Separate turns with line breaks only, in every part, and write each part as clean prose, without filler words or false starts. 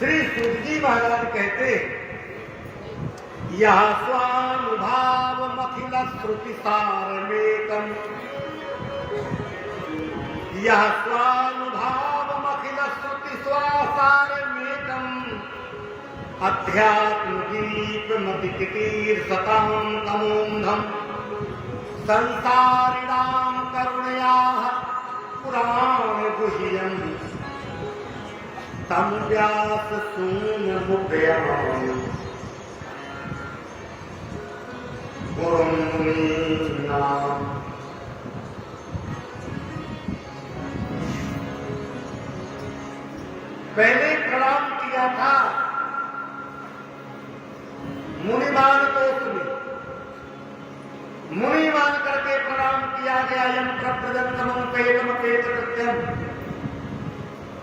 श्री सूत जी महाराज कहते, यह स्वानुभाव मखिल श्रुति सारमेकम, यह स्वानुभाव मखिल श्रुति स्वासारमेकम, अध्यात्म दीप मति कीर्षतां तमोन्धम, संसारिणां करुणयाः पुराण गुह्यम्, तम व्यास शून्य मुद्याम् गुरुं मुनीनाम्। पहले प्रणाम किया था मुनिमान को, मुनि मान करके प्रणाम किया गया, यम प्रजंतम पेतम पेत कृत्यम।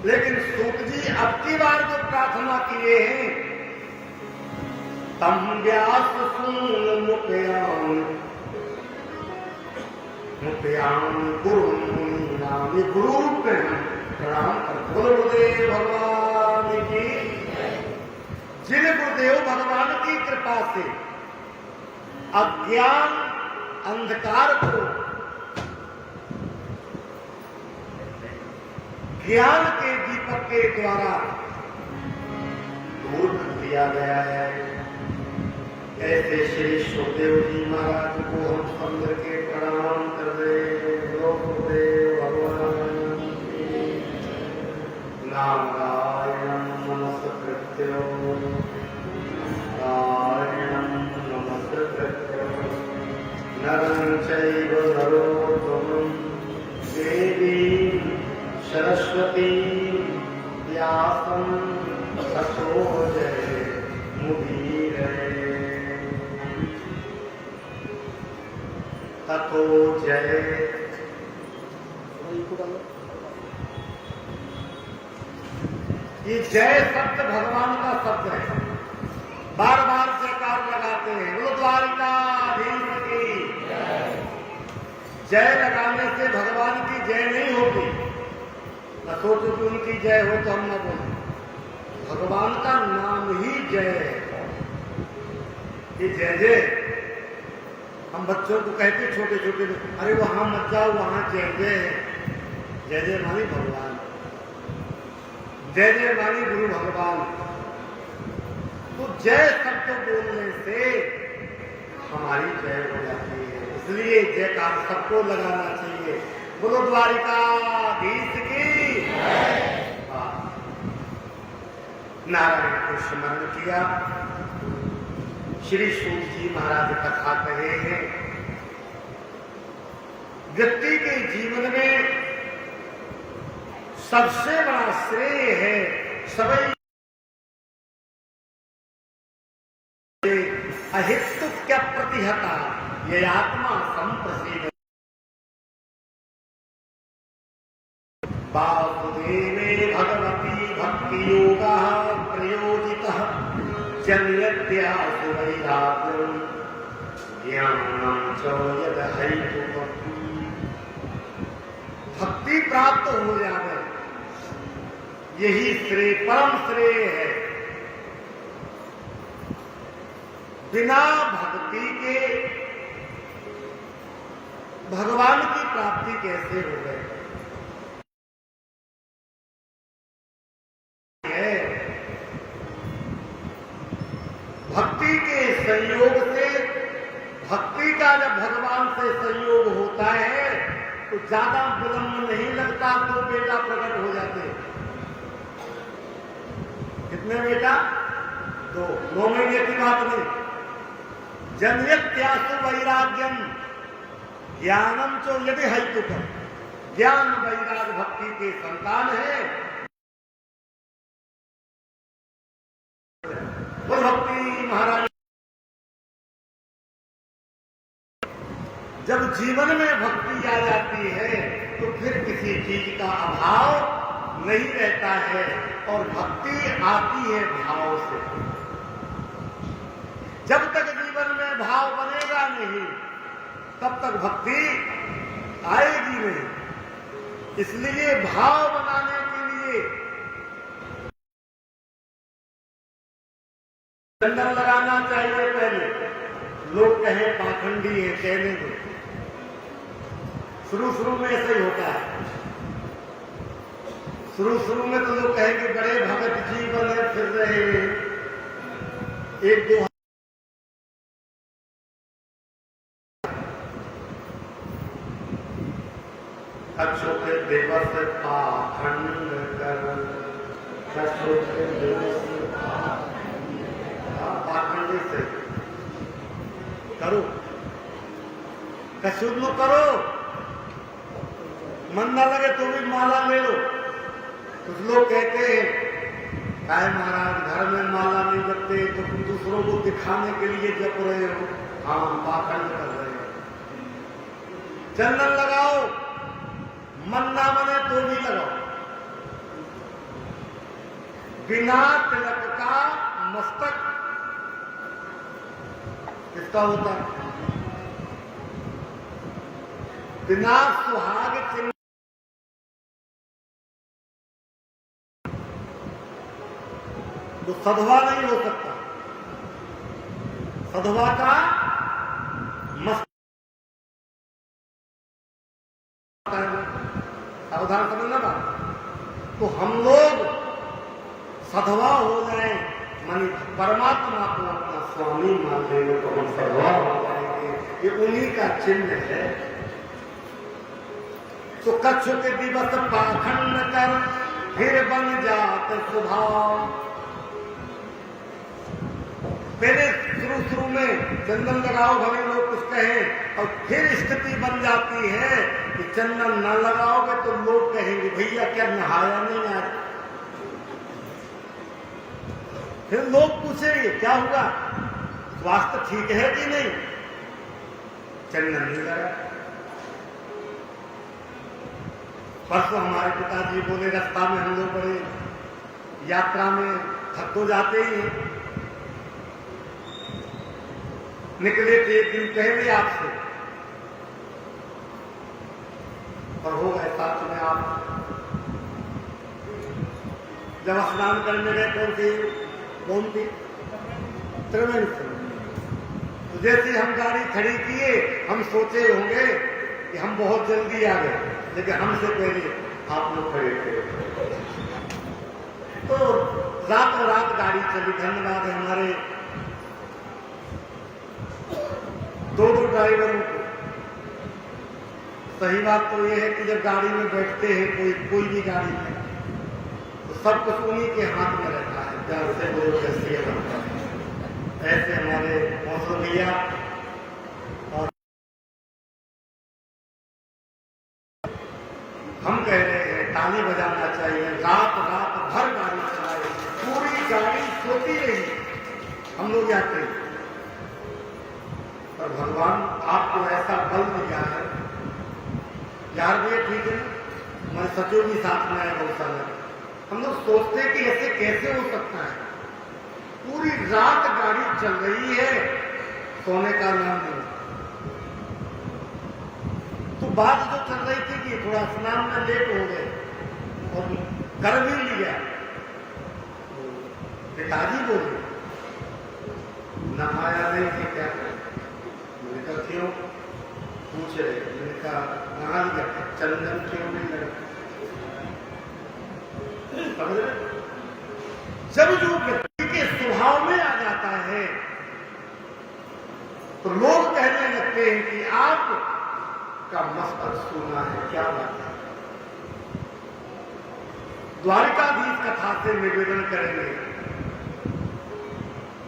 लेकिन सूत जी अब की बार जो प्रार्थना किए हैं, तम व्यास सून मुपयाम मुपयाम गुरु नाम, ये गुरु रूप में प्रणाम कर। बोलो गुरुदेव भगवान की। जिन गुरुदेव भगवान की कृपा से अज्ञान अंधकार को ज्ञान के दीपक के द्वारा दूर कर दिया गया है, ऐसे श्री सुखदेव जी महाराज को हम समझ के प्रणाम कर रहे। गुरुदेव भगवान नारायणं नमस्कृत्य नारायणं नमस्कृत्य नरं चैव नरोत्तमं देवीं सरस्वती व्यासं ततो जयमुदीरये, ततो जय। ये जय शब्द भगवान का शब्द है, बार बार जयकार लगाते हैं। बोलो द्वारिकाधीश की जय लगाने से भगवान की जय नहीं होती। न सोचो कि उनकी जय हो तो हम न बोले, भगवान का नाम ही जय है। ये जय जय हम बच्चों को कहते छोटे छोटे, अरे वहां मत जाओ, वहां जय जय है। जय जय मानी भगवान, जय जय मानी गुरु भगवान। तो जय शब्द बोलने से हमारी जय हो जाती है, इसलिए जयकार सबको लगाना चाहिए। बोलो द्वारिकाधीश की। नारायण को स्मरण किया, श्री सूत जी महाराज कथा कहे हैं। व्यक्ति के जीवन में सबसे बड़ा श्रेय है सवई अहितु क्या प्रतिहता, ये आत्मा संप्रसिद्ध। वासुदेवे भगवती भक्ति योगः प्रयोजितः, जन्यत्यासु वैराग्यं ज्ञानं च यद हेतुकम्। भक्ति प्राप्त हो जाए यही श्रेय, परम श्रेय है। बिना भक्ति के भगवान की प्राप्ति कैसे हो गए? भक्ति के संयोग से, भक्ति का जब भगवान से संयोग होता है तो ज्यादा विलंब नहीं लगता, तो बेटा प्रकट हो जाते। कितने बेटा? 2 महीने की बात नहीं। जन्यत्यासु वैराग्यम ज्ञानम चो यदि हेतुकम्, ज्ञान वैराग भक्ति के संतान है। वो भक्ति महाराज जब जीवन में भक्ति आ जाती है तो फिर किसी चीज का अभाव नहीं रहता है, और भक्ति आती है भाव से। जब तक जीवन में भाव बनेगा नहीं तब तक भक्ति आएगी नहीं। इसलिए भाव बनाने के लिए चंदन लगाना चाहिए पहले, लोग कहें पाखंडी है, कहने दो। शुरू में ऐसा ही होता है। शुरू में तो लोग कहेंगे बड़े भगत जी बने फिर रहे, एक दो अछूत दिवस पाखंड कर, अछूत दिवस पाखंडी से करो, कसूर लो करो, मन ना लगे तो भी माला ले लो। कुछ लोग कहते हैं काहे महाराज घर में माला नहीं जपते तो तुम दूसरों को दिखाने के लिए जप रहे हो। हाँ, पाखंड कर रहे हो। चंदन लगाओ, मन ना बने तो भी लगाओ। बिना तिलक का मस्तक किसका होता है? बिना सुहाग चिन्ह तो सधवा नहीं हो सकता। सधवा का मस्तक सावधान समझना बात। तो हम लोग सधवा हो जाए, मानी परमात्मा को अपना स्वामी मान लेंगे तो हम सधवा हो जाएंगे, ये उन्हीं का चिन्ह है। तो कच्छ के दिवस पाखंड कर, फिर बन जात स्वभाव। पहले शुरू में चंदन लगाओ भले लोग कुछ कहें, और फिर स्थिति बन जाती है कि चंदन न लगाओगे तो लोग कहेंगे भैया क्या नहाया नहीं आज। फिर लोग पूछेंगे क्या हुआ, स्वास्थ्य ठीक है कि नहीं, चंदन नहीं लगा। परसों हमारे पिताजी बोले रास्ता में हम लोग बड़े यात्रा में थक तो जाते ही हैं, निकले थे एक दिन पहले आपसे, और हो गए साथ में आप जब स्नान करने गए कौन थी त्रिवेणी से। तो जैसे हम गाड़ी खड़ी किए, हम सोचे होंगे कि हम बहुत जल्दी आ गए, लेकिन हमसे पहले आप लोग खड़े थे। तो रातों रात गाड़ी चली। धन्यवाद है हमारे दो ड्राइवरों को। सही बात तो ये है कि जब गाड़ी में बैठते हैं कोई भी गाड़ी में, तो सब कुछ उन्हीं के हाथ में रहता है, प्यार से बोलो कैसे बनता है। ऐसे हमारे मौसम भैया और हम कह रहे हैं ताली बजाना चाहिए, रात भर गाड़ी चलाए, पूरी गाड़ी सोती रही, हम लोग जाते हैं। और भगवान आपको ऐसा बल दिया है यार, भी ठीक है। मैं सचो भी साथ में आया बहुत सारा, हम लोग सोचते हैं कि ऐसे कैसे हो सकता है। पूरी रात गाड़ी चल रही है, सोने का नाम नहीं। तो बात जो चल रही थी कि थोड़ा स्नान में लेट हो गए और कर भी लिया। पिताजी बोले नहाया नहीं थी क्या? मैंने कहा क्यों पूछ रहे? मैंने कहा नहा लिया, चंदन क्यों नहीं लगा? जब जो व्यक्ति के स्वभाव में आ जाता है तो लोग कहने लगते हैं कि आप का मस्तक सोना है, क्या बात है। द्वारिकाधीश कथा से निवेदन करेंगे,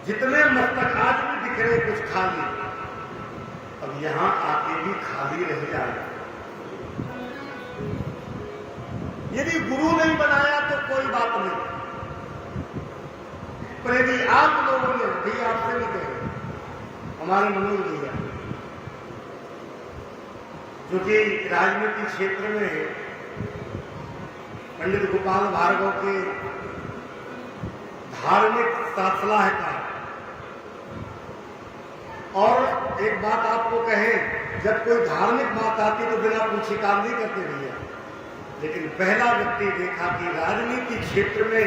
जितने मस्तक आज भी दिख रहे कुछ खाली, अब यहां आके भी खाली रह जाए। यदि गुरु नहीं बनाया तो कोई बात नहीं, पर यदि आप लोगों ने भी, आपसे नहीं कह रहे, हमारे मनोज भैया जो कि राजनीति क्षेत्र में है, पंडित गोपाल भार्गव के धार्मिक सलाहकार। और एक बात आपको कहें, जब कोई धार्मिक बात आती तो बिना पूछे काम नहीं करते भैया, लेकिन पहला व्यक्ति देखा कि राजनीति क्षेत्र में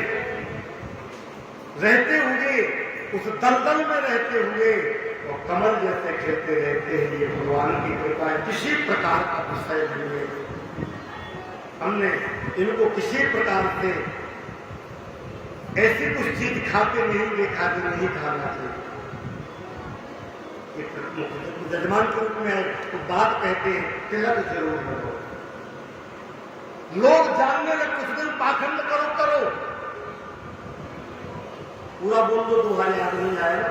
रहते हुए उस दलदल में रहते हुए और कमल जैसे खिलते रहते हैं। ये भगवान की कृपा है। किसी प्रकार का विषय नहीं है, हमने इनको किसी प्रकार से ऐसी कुछ चीज खाते नहीं देखा कि नहीं खाना चाहिए। जजमान के रूप में तो बात कहते हैं, तिलक जरूर करो। लोग जानने लगे कुछ दिन पाखंड करो, पूरा बोल दो, तुम्हारे याद नहीं आएगा,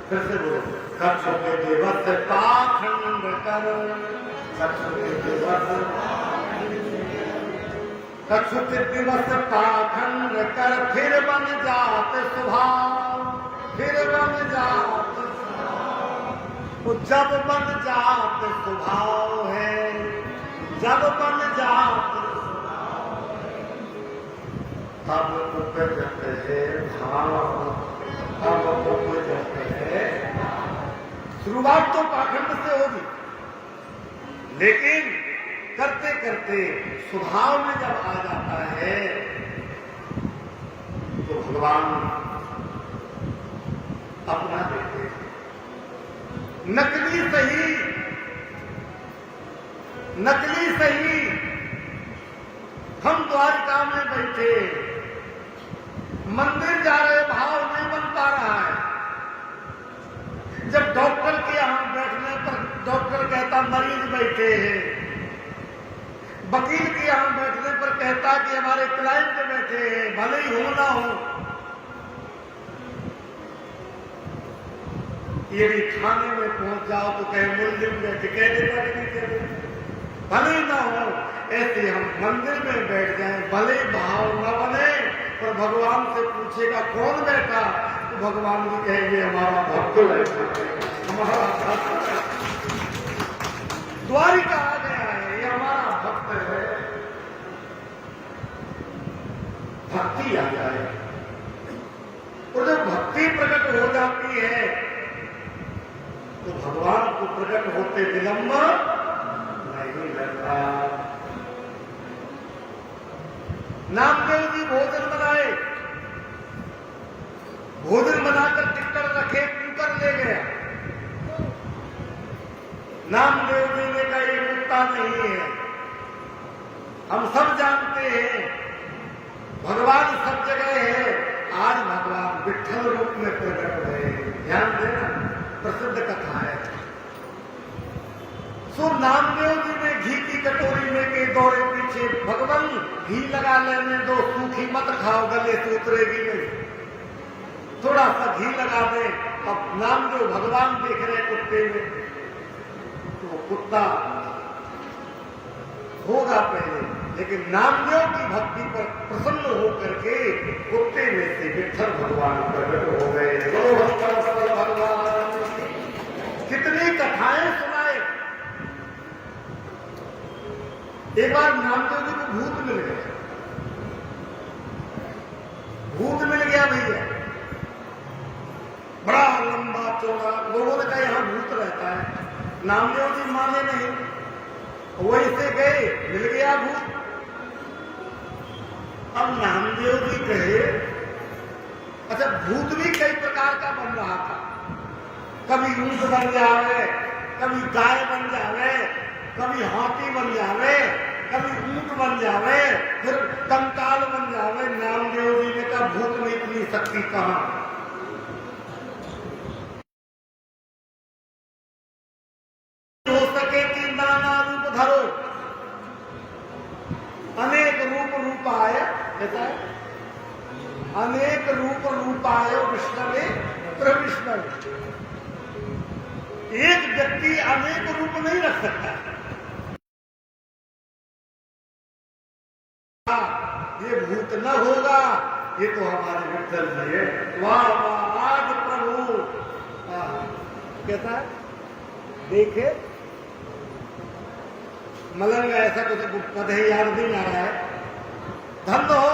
फिर से बोलो। कच्छ के दिवस पाखंड कर, कच्छ के दिवस पाखंड कर, फिर बन जात स्वभाव, फिर बन जात स्वभाव। जब बन जात स्वभाव है, जब बन जात तब उपजत है भाव, तब उपजत है। शुरुआत तो पाखंड से होगी, लेकिन करते करते स्वभाव में जब आ जाता है तो भगवान अपना देते हैं। नकली सही, नकली सही। हम द्वारिका में बैठे, मंदिर जा रहे, भाव नहीं बन पा रहा है। जब डॉक्टर के यहां बैठने पर डॉक्टर कहता मरीज बैठे हैं, वकील के यहां बैठने पर कहता कि हमारे क्लाइंट बैठे हैं, भले ही हो ना हो। यदि थाने में पहुंच जाओ तो कहे मुलजिम बैठे, कह देता कि नहीं कह देता, भले ही ना हो। ऐसे हम मंदिर में बैठ जाएं, भले भाव न बने, पर भगवान से पूछेगा कौन बैठा, तो भगवान भी कहेंगे हमारा भक्त बैठा, हमारा भक्त। द्वारिका आ गया है, ये हमारा भक्त है। भक्ति आ जाए, और जब भक्ति प्रकट हो जाती है तो भगवान को प्रकट होते विलंब नहीं लगता। नामदेव जी भोजन बनाए, भोजन बनाकर टिक्कर रखे, कुकर ले गया। नामदेव जी ने कहा ये कुत्ता नहीं है। हम सब जानते हैं भगवान सब जगह है, आज भगवान विठ्ठल रूप में प्रकट हुए। ध्यान देना, प्रसिद्ध कथा है। सो नामदेव जी ने घी की कटोरी लेके दौड़े पीछे, भगवान घी लगा लेने दो, सूखी मत खाओ, गले से उतरेगी नहीं, थोड़ा सा घी लगा दे। अब नामदेव भगवान देख रहे कुत्ते में, तो कुत्ता होगा पहले, लेकिन नामदेव की भक्ति पर प्रसन्न होकर के कुत्ते में से विठ्ठल भगवान प्रकट हो गए। भगवान कितनी कथाएं सुनाए। एक बार नामदेव जी को भूत मिल गया, भूत मिल गया भैया, बड़ा लंबा चौड़ा। लोगों ने कहा यहां भूत रहता है, नामदेव जी माने नहीं, वैसे गए, मिल गया भूत। अब नामदेव जी कहे, अच्छा भूत भी कई प्रकार का बन रहा था, कभी ऊंट बन जावे, कभी गाय बन जावे, कभी हाथी बन जावे, कभी ऊंट बन जावे, फिर कंकाल बन जावे। नामदेव जी ने कहा भूत में इतनी शक्ति कहां। हो सके कि नाना रूप धरो, अनेक रूप रूपाय, कहता है अनेक रूप रूपाय विष्णवे प्रविष्णवे। एक व्यक्ति अनेक रूप नहीं रख सकता। ये भूत न होगा, ये तो हमारे विठ्ठल जी है। वाह वाह, आज प्रभु कहता है, देखे मलंग ऐसा कुछ पद है, याद नहीं आ रहा है। धन्य हो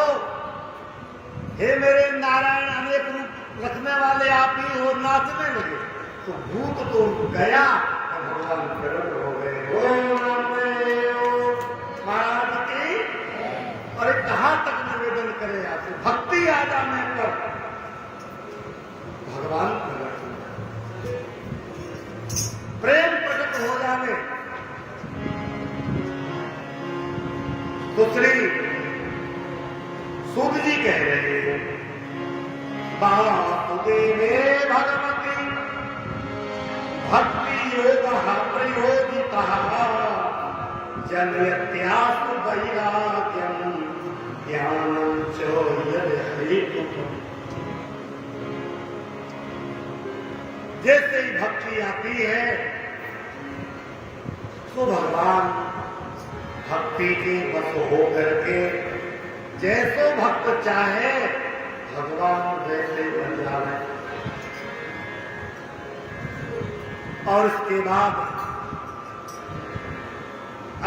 हे मेरे नारायण, अनेक रूप रखने वाले आप ही हो। नाचने लगे तो भूत तो गया और भगवान प्रकट हो गए। ओम नामदेव महाराज की। और कहां तक निवेदन करे आपसे, भक्ति आ जाने पर भगवान सूत जी कह रहे हैं वासुदेवे भगवती भक्ति योग प्रयोगिता जनयत्यास्तु वैराग्यम ज्ञानम च यद्। जैसे ही भक्ति आती है तो भगवान भक्ति के बस होकर के जैसो भक्त चाहे भगवान वैसे बन जाए। और इसके बाद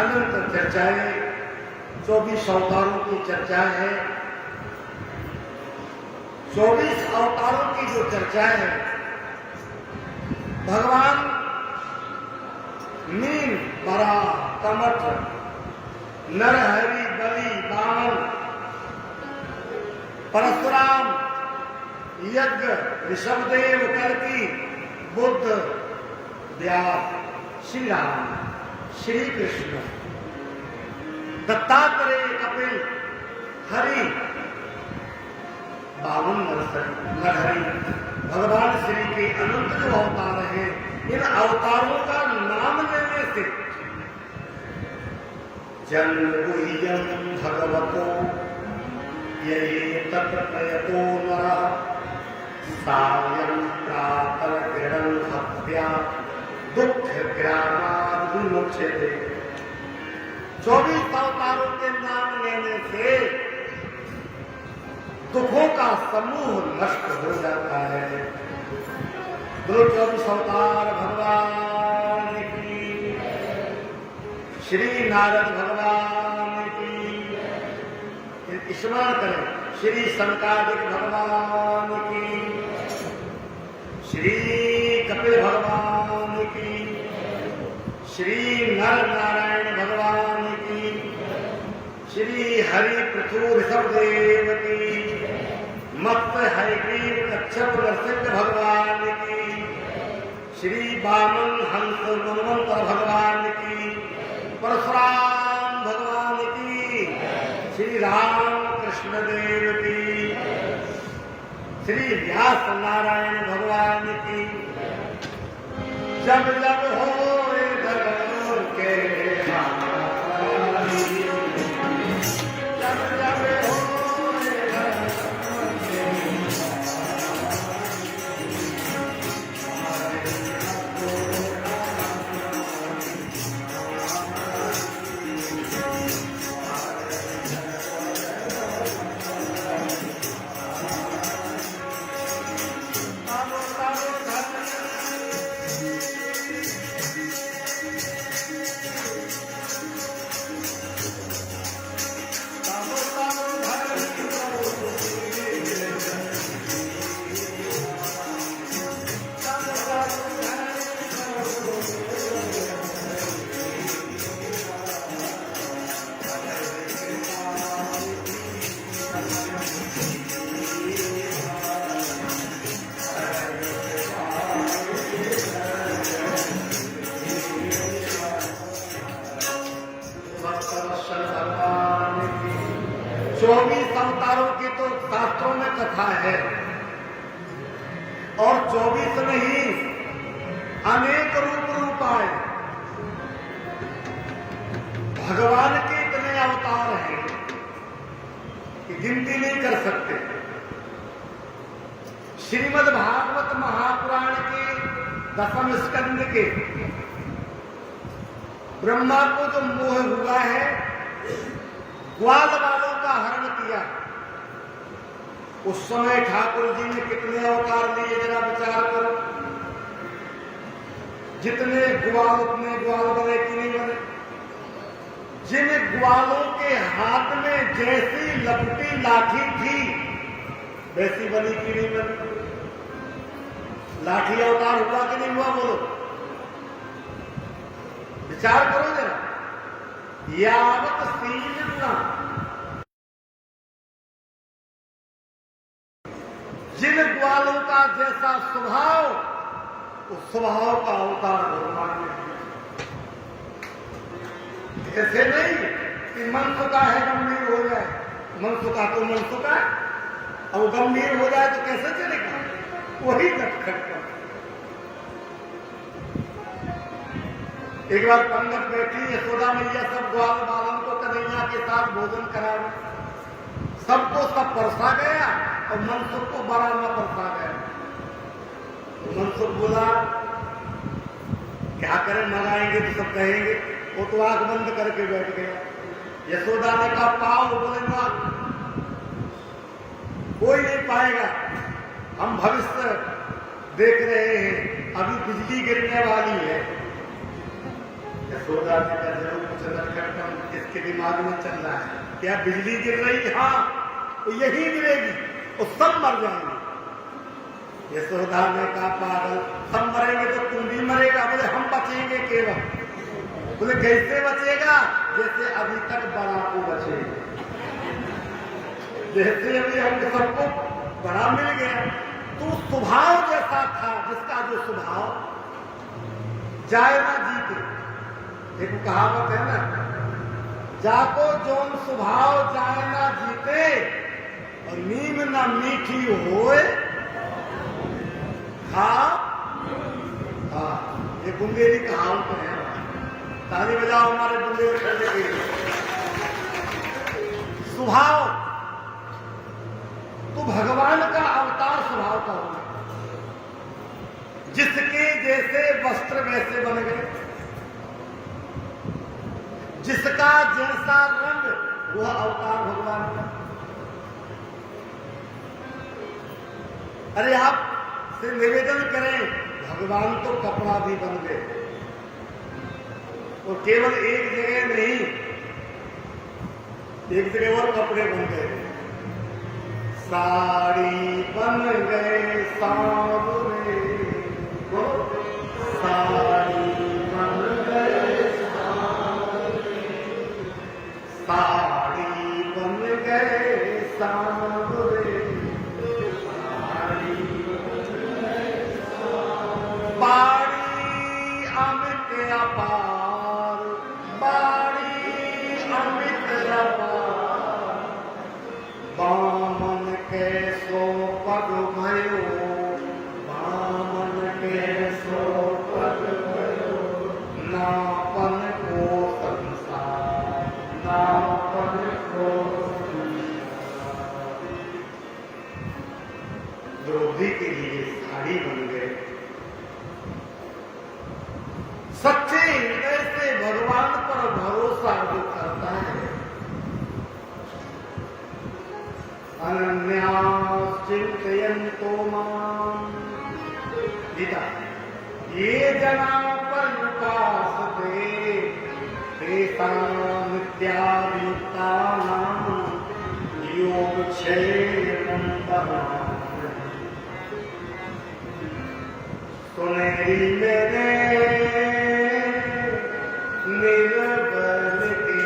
अनंत चर्चाएं 24 अवतारों की चर्चा है। 24 अवतारों की जो चर्चा है भगवान मीन बरा कमठ नरहरि बलि बामन परशुराम यज्ञ ऋषभदेव कल्कि बुद्ध व्यास श्री राम श्री कृष्ण दत्तात्रेय कपिल हरि 52 नरहरि भगवान श्री के अनंत जो अवतार हैं इन अवतारों का नाम लेने से जन्मगुह्यं भगवतो ये तत्प्रयतो नरः सायं प्रातः गृहं हत्या दुख ग्रामाद् विमुच्यते। 24 अवतारों के नाम लेने से दुखों का समूह नष्ट हो जाता है। 24 अवतार भगवान की, श्री नारद भगवान की स्मरण करें, श्री सनकादिक भगवान की, श्री कपिल भगवान की, श्री नर नारायण भगवान की, श्री हरि पृथु ऋषभदेव की, मत्स्य हयग्रीव कच्छप नरसिंह भगवान की, श्री वामन हंस मनवंतर भगवान की, परशुराम भगवान की, श्री राम कृष्ण देव की, श्री व्यास नारायण भगवान की। जब जब हो धर्म के अवतारों की तो शास्त्रों में कथा है और 24 नहीं अनेक रूप आए। भगवान के इतने अवतार हैं कि गिनती नहीं कर सकते। श्रीमद् भागवत महापुराण के 10वें स्कंद के ब्रह्मा को जो मोह हुआ है ग्वाल वालों का हरण किया, उस समय ठाकुर जी ने कितने अवतार लिए जरा विचार करो। जितने ग्वाल उतने ग्वाल बने कि नहीं बने। जिन ग्वालों के हाथ में जैसी लपटी लाठी थी वैसी बनी कि नहीं बनी। लाठी अवतार हुआ कि नहीं हुआ बोलो, विचार करो जरा। यावत सीजना जिन ग्वालों का जैसा स्वभाव उस स्वभाव का अवतार भगवान ने। ऐसे नहीं कि मन का है गंभीर हो जाए, मनसुखा तो मनसुखा, अब गंभीर हो जाए तो कैसे चलेगा? वही नटखट कर। एक बार पंगत बैठी, यशोदा मैया सब ग्वाल बालन को कन्हैया के साथ भोजन करा, सबको सब परसा गया और मनसुख को बड़ा न परसा गया। तो मनसुख बोला क्या करें, मंगाएंगे तो सब कहेंगे। वो तो आंख बंद करके बैठ गया। यशोदा ने कहा पाओ, बोलेगा कोई नहीं पाएगा, हम भविष्य देख रहे हैं, अभी बिजली गिरने वाली है। यशोदा ने कहा जरूर कुछ नटखट इसके दिमाग में चल रहा है, क्या बिजली गिर रही? हाँ, तो यही गिरेगी और सब मर जाएंगे। यशोदा ने कहा पागल, सब मरेंगे तो तुम भी मरेगा। बोले हम बचेंगे केवल। बोले कैसे बचेगा? जैसे अभी तक बड़ा को बचे, जैसे अभी हम सबको बड़ा मिल गया। तो स्वभाव जैसा था, जिसका जो स्वभाव जाए ना जीते। एक कहावत है ना, जाको जोन स्वभाव जाए ना जीते और नीम ना मीठी होए हाँ, ये बुंदेली कहावत है। ताली बजाओ हमारे बुंदेली करने के लिए। स्वभाव तो भगवान का अवतार स्वभाव का होगा, जिसके जैसे वस्त्र वैसे बन गए, जिसका जैसा रंग वह अवतार भगवान का। अरे आप से निवेदन करें, भगवान तो कपड़ा भी बन गए, और केवल एक जगह नहीं, एक जगह और कपड़े बन गए। साड़ी बन गए सांवरे, साड़ी बन गए सांवरे, साड़ी बन गए सांवरे, बाड़ी अमित अपार, बाड़ी अमित अपार, बामन के सो पग भयो, बामन के सो पग भयो, नापन को संसार, नापन को द्रौपदी के लिए साड़ी बन गए। सच्चे हृदय से भगवान पर भरोसा जो करता है, अनन्यास चिंतयन्तो माम, गीता, ये जना पर्युपासते तेषां नित्याभियुक्तानां योगक्षेमं वहामि। सुनेरी मेरे निर्बल के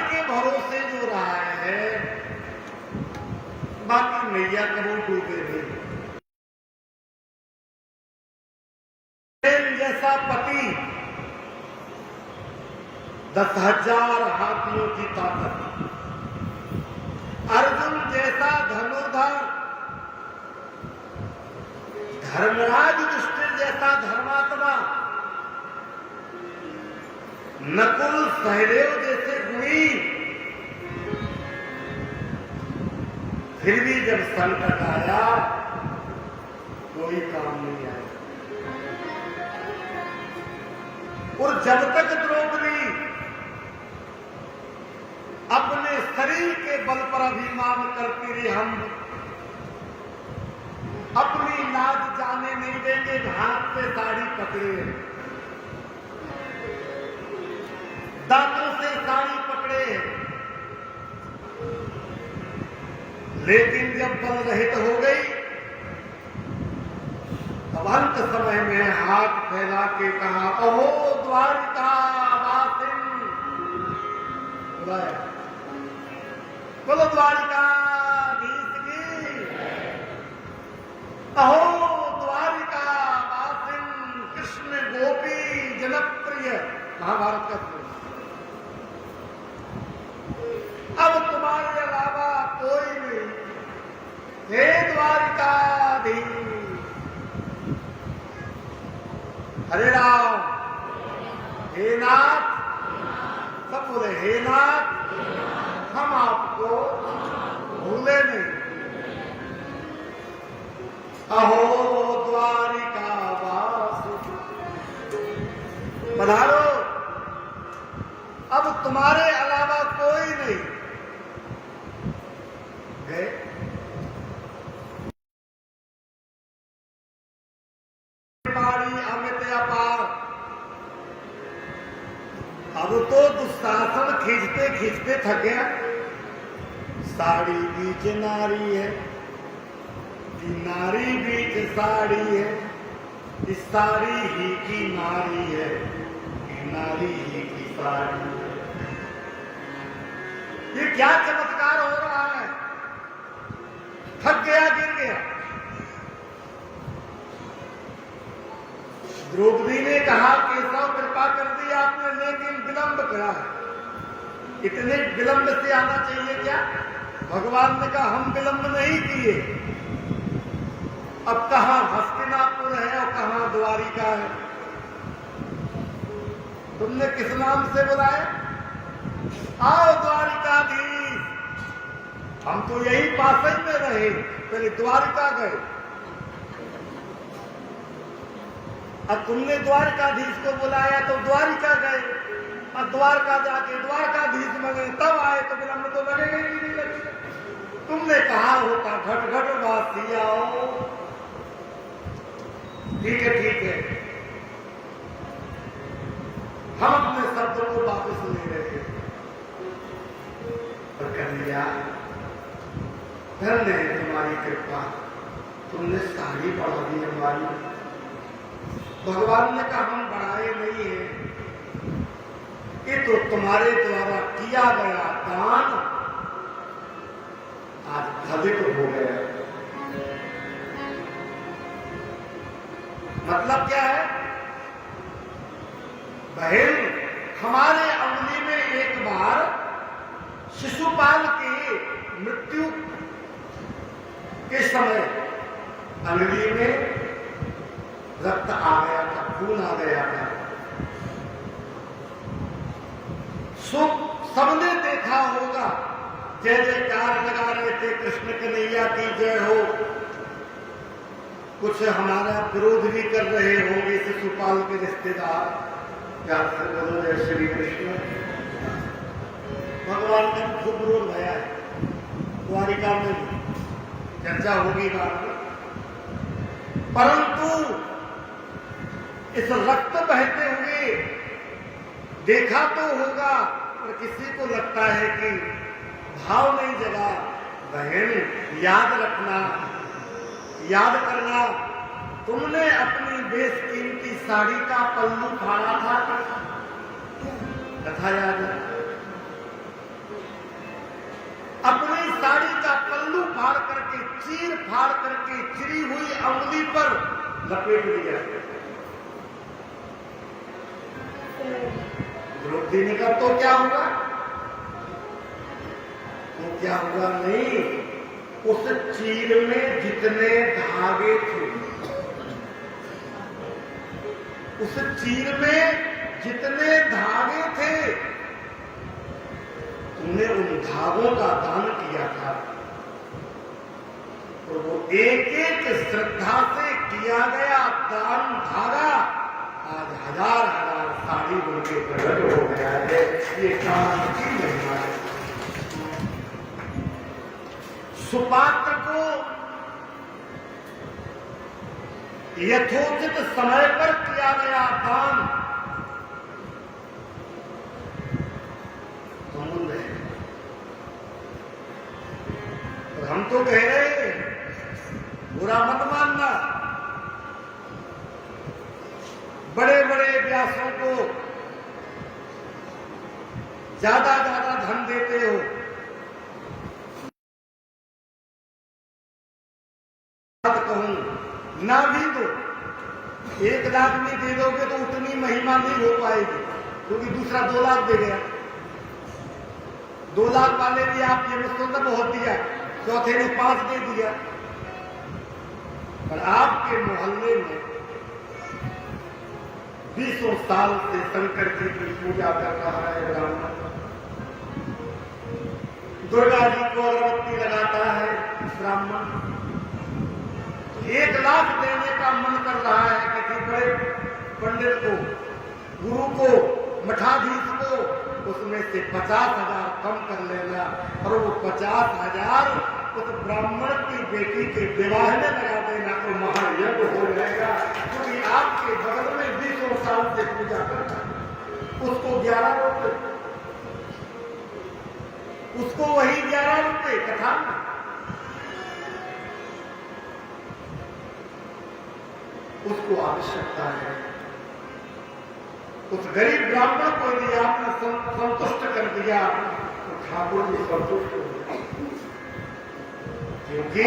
के भरोसे जो रहा है, बाकी नैया कबो डूबे नहीं। जैसा पति 10,000 हाथियों की ताकत, अर्जुन जैसा धनुर्धर, धर्मराज युधिष्ठिर जैसा धर्मात्मा, नकुल सहदेव जैसे गुणी, फिर भी जब संकट आया कोई काम नहीं आया। और जब तक द्रौपदी अपने शरीर के बल पर अभिमान करती रही, हम अपनी लाज जाने नहीं देंगे, हाथ से साड़ी पकड़े, दांतों से साड़ी पकड़े, लेकिन जब बल रहित हो गई तब अंत समय में हाथ फैला के कहा, अहो द्वारिका वासिन, बोलो द्वारिकाधीश की, अहो द्वारिका वासिन, कृष्ण गोपी जनप्रिय, महाभारत का श्लोक। अब तुम्हारे अलावा कोई नहीं, हे द्वारिकाधीश। हरे राम, हे नाथ, सब बोले हे नाथ, हम आपको भूले नहीं। अहो द्वारिका वासु, पधारो, अब तुम्हारे अलावा कोई नहीं। गए अमित अपार। अब तो दुशासन खींचते खींचते थक गया। साड़ी बीच नारी है, नारी बीच साड़ी है, इस साड़ी ही की नारी है, नारी ही की साड़ी है। ये क्या चमत्कार हो रहा है? थक गया, गिर गया। द्रौपदी ने कहा, केशव कृपा कर दी आपने, लेकिन विलंब करा है। इतने विलंब से आना चाहिए क्या? भगवान ने कहा, हम विलंब नहीं किए। अब कहां हस्तिनापुर है और कहां द्वारिका है? तुमने किस नाम से बुलाया? आओ द्वारिकाधीश। हम तो यही पास ही में रहे, पहले द्वारिका गए। अब तुमने द्वारकाधीश को बुलाया तो द्वारिका गए, और द्वारका जाके द्वारकाधीश मंगे, तब आए तो विलंब तो लगेगा ही नहीं लगेगा। तुमने कहा होता घट घट वासी आओ। ठीक है, ठीक है, हम अपने शब्द को वापस ले रहे थे। और कर लिया, धन्य है तुम्हारी कृपा, तुमने सारी बढ़ा दी हमारी। भगवान ने कहा, हम बढ़ाए नहीं है, ये तो तुम्हारे द्वारा किया गया दान आज फलित हो गया। मतलब क्या है? बहन, हमारे अवनी में एक बार शिशुपाल की मृत्यु के समय अंगुली में रक्त आ गया था, खून आ गया था। सबने देखा होगा, जय जयकार लगा रहे थे, कृष्ण कन्हैया की जय हो। कुछ हमारा विरोध भी कर रहे होंगे शिशुपाल के रिश्तेदार, प्यार से बोलो जय श्री कृष्ण। भगवान का खूब विरोध भया है, द्वारिका में चर्चा होगी बात में। परंतु इस रक्त बहते हुए देखा तो होगा, पर किसी को लगता है कि भाव नहीं जगा। बहन, याद रखना, याद करना, तुमने अपनी बेशकीमती साड़ी का पल्लू फाड़ा था, कथा याद है? चीर फाड़ करके चिरी हुई अंगुली पर लपेट दिया। द्रौपदी ने कहा तो क्या हुआ? तो क्या हुआ नहीं, उस चीर में जितने धागे थे, उस चीर में जितने धागे थे, तुमने उन धागों का दान किया था। तो वो एक एक श्रद्धा से किया गया दान धागा आज हजार हजार साड़ी बन के प्रकट हो गया है। ये काम की महिमा है। सुपात्र को यथोचित समय पर किया गया दान अमूल्य है। और हम तो कह रहे हैं, बुरा मत मानना, बड़े बड़े व्यासों को ज्यादा ज्यादा धन देते हो, कहूं ना भी दो, 1 लाख में दे दोगे तो उतनी महिमा नहीं हो पाएगी, क्योंकि दूसरा 2 लाख दे गया। 2 लाख वाले भी आप ये मुझको तो बहुत दिया, चौथे ने 5 दे दिया। पर आपके मोहल्ले में 20 साल से शंकर जी की पूजा कर रहा है ब्राह्मण, दुर्गा जी को अगरबत्ती लगाता है ब्राह्मण, 1 लाख देने का मन कर रहा है किसी बड़े पंडित को, गुरु को, मठाधीश को, उसमें से 50,000 कम कर लेना और वो 50,000 उस ब्राह्मण की बेटी के विवाह में लगा देना तो महायज्ञ हो जाएगा। क्योंकि आपके बगल में 20 साल से पूजा करता है, उसको 11 रुपए, उसको वही 11 रुपए कथा में। उसको आवश्यकता है, उस गरीब ब्राह्मण को यदि आपने संतुष्ट कर दिया तो ठाकुर जी संतुष्ट हो गए। क्योंकि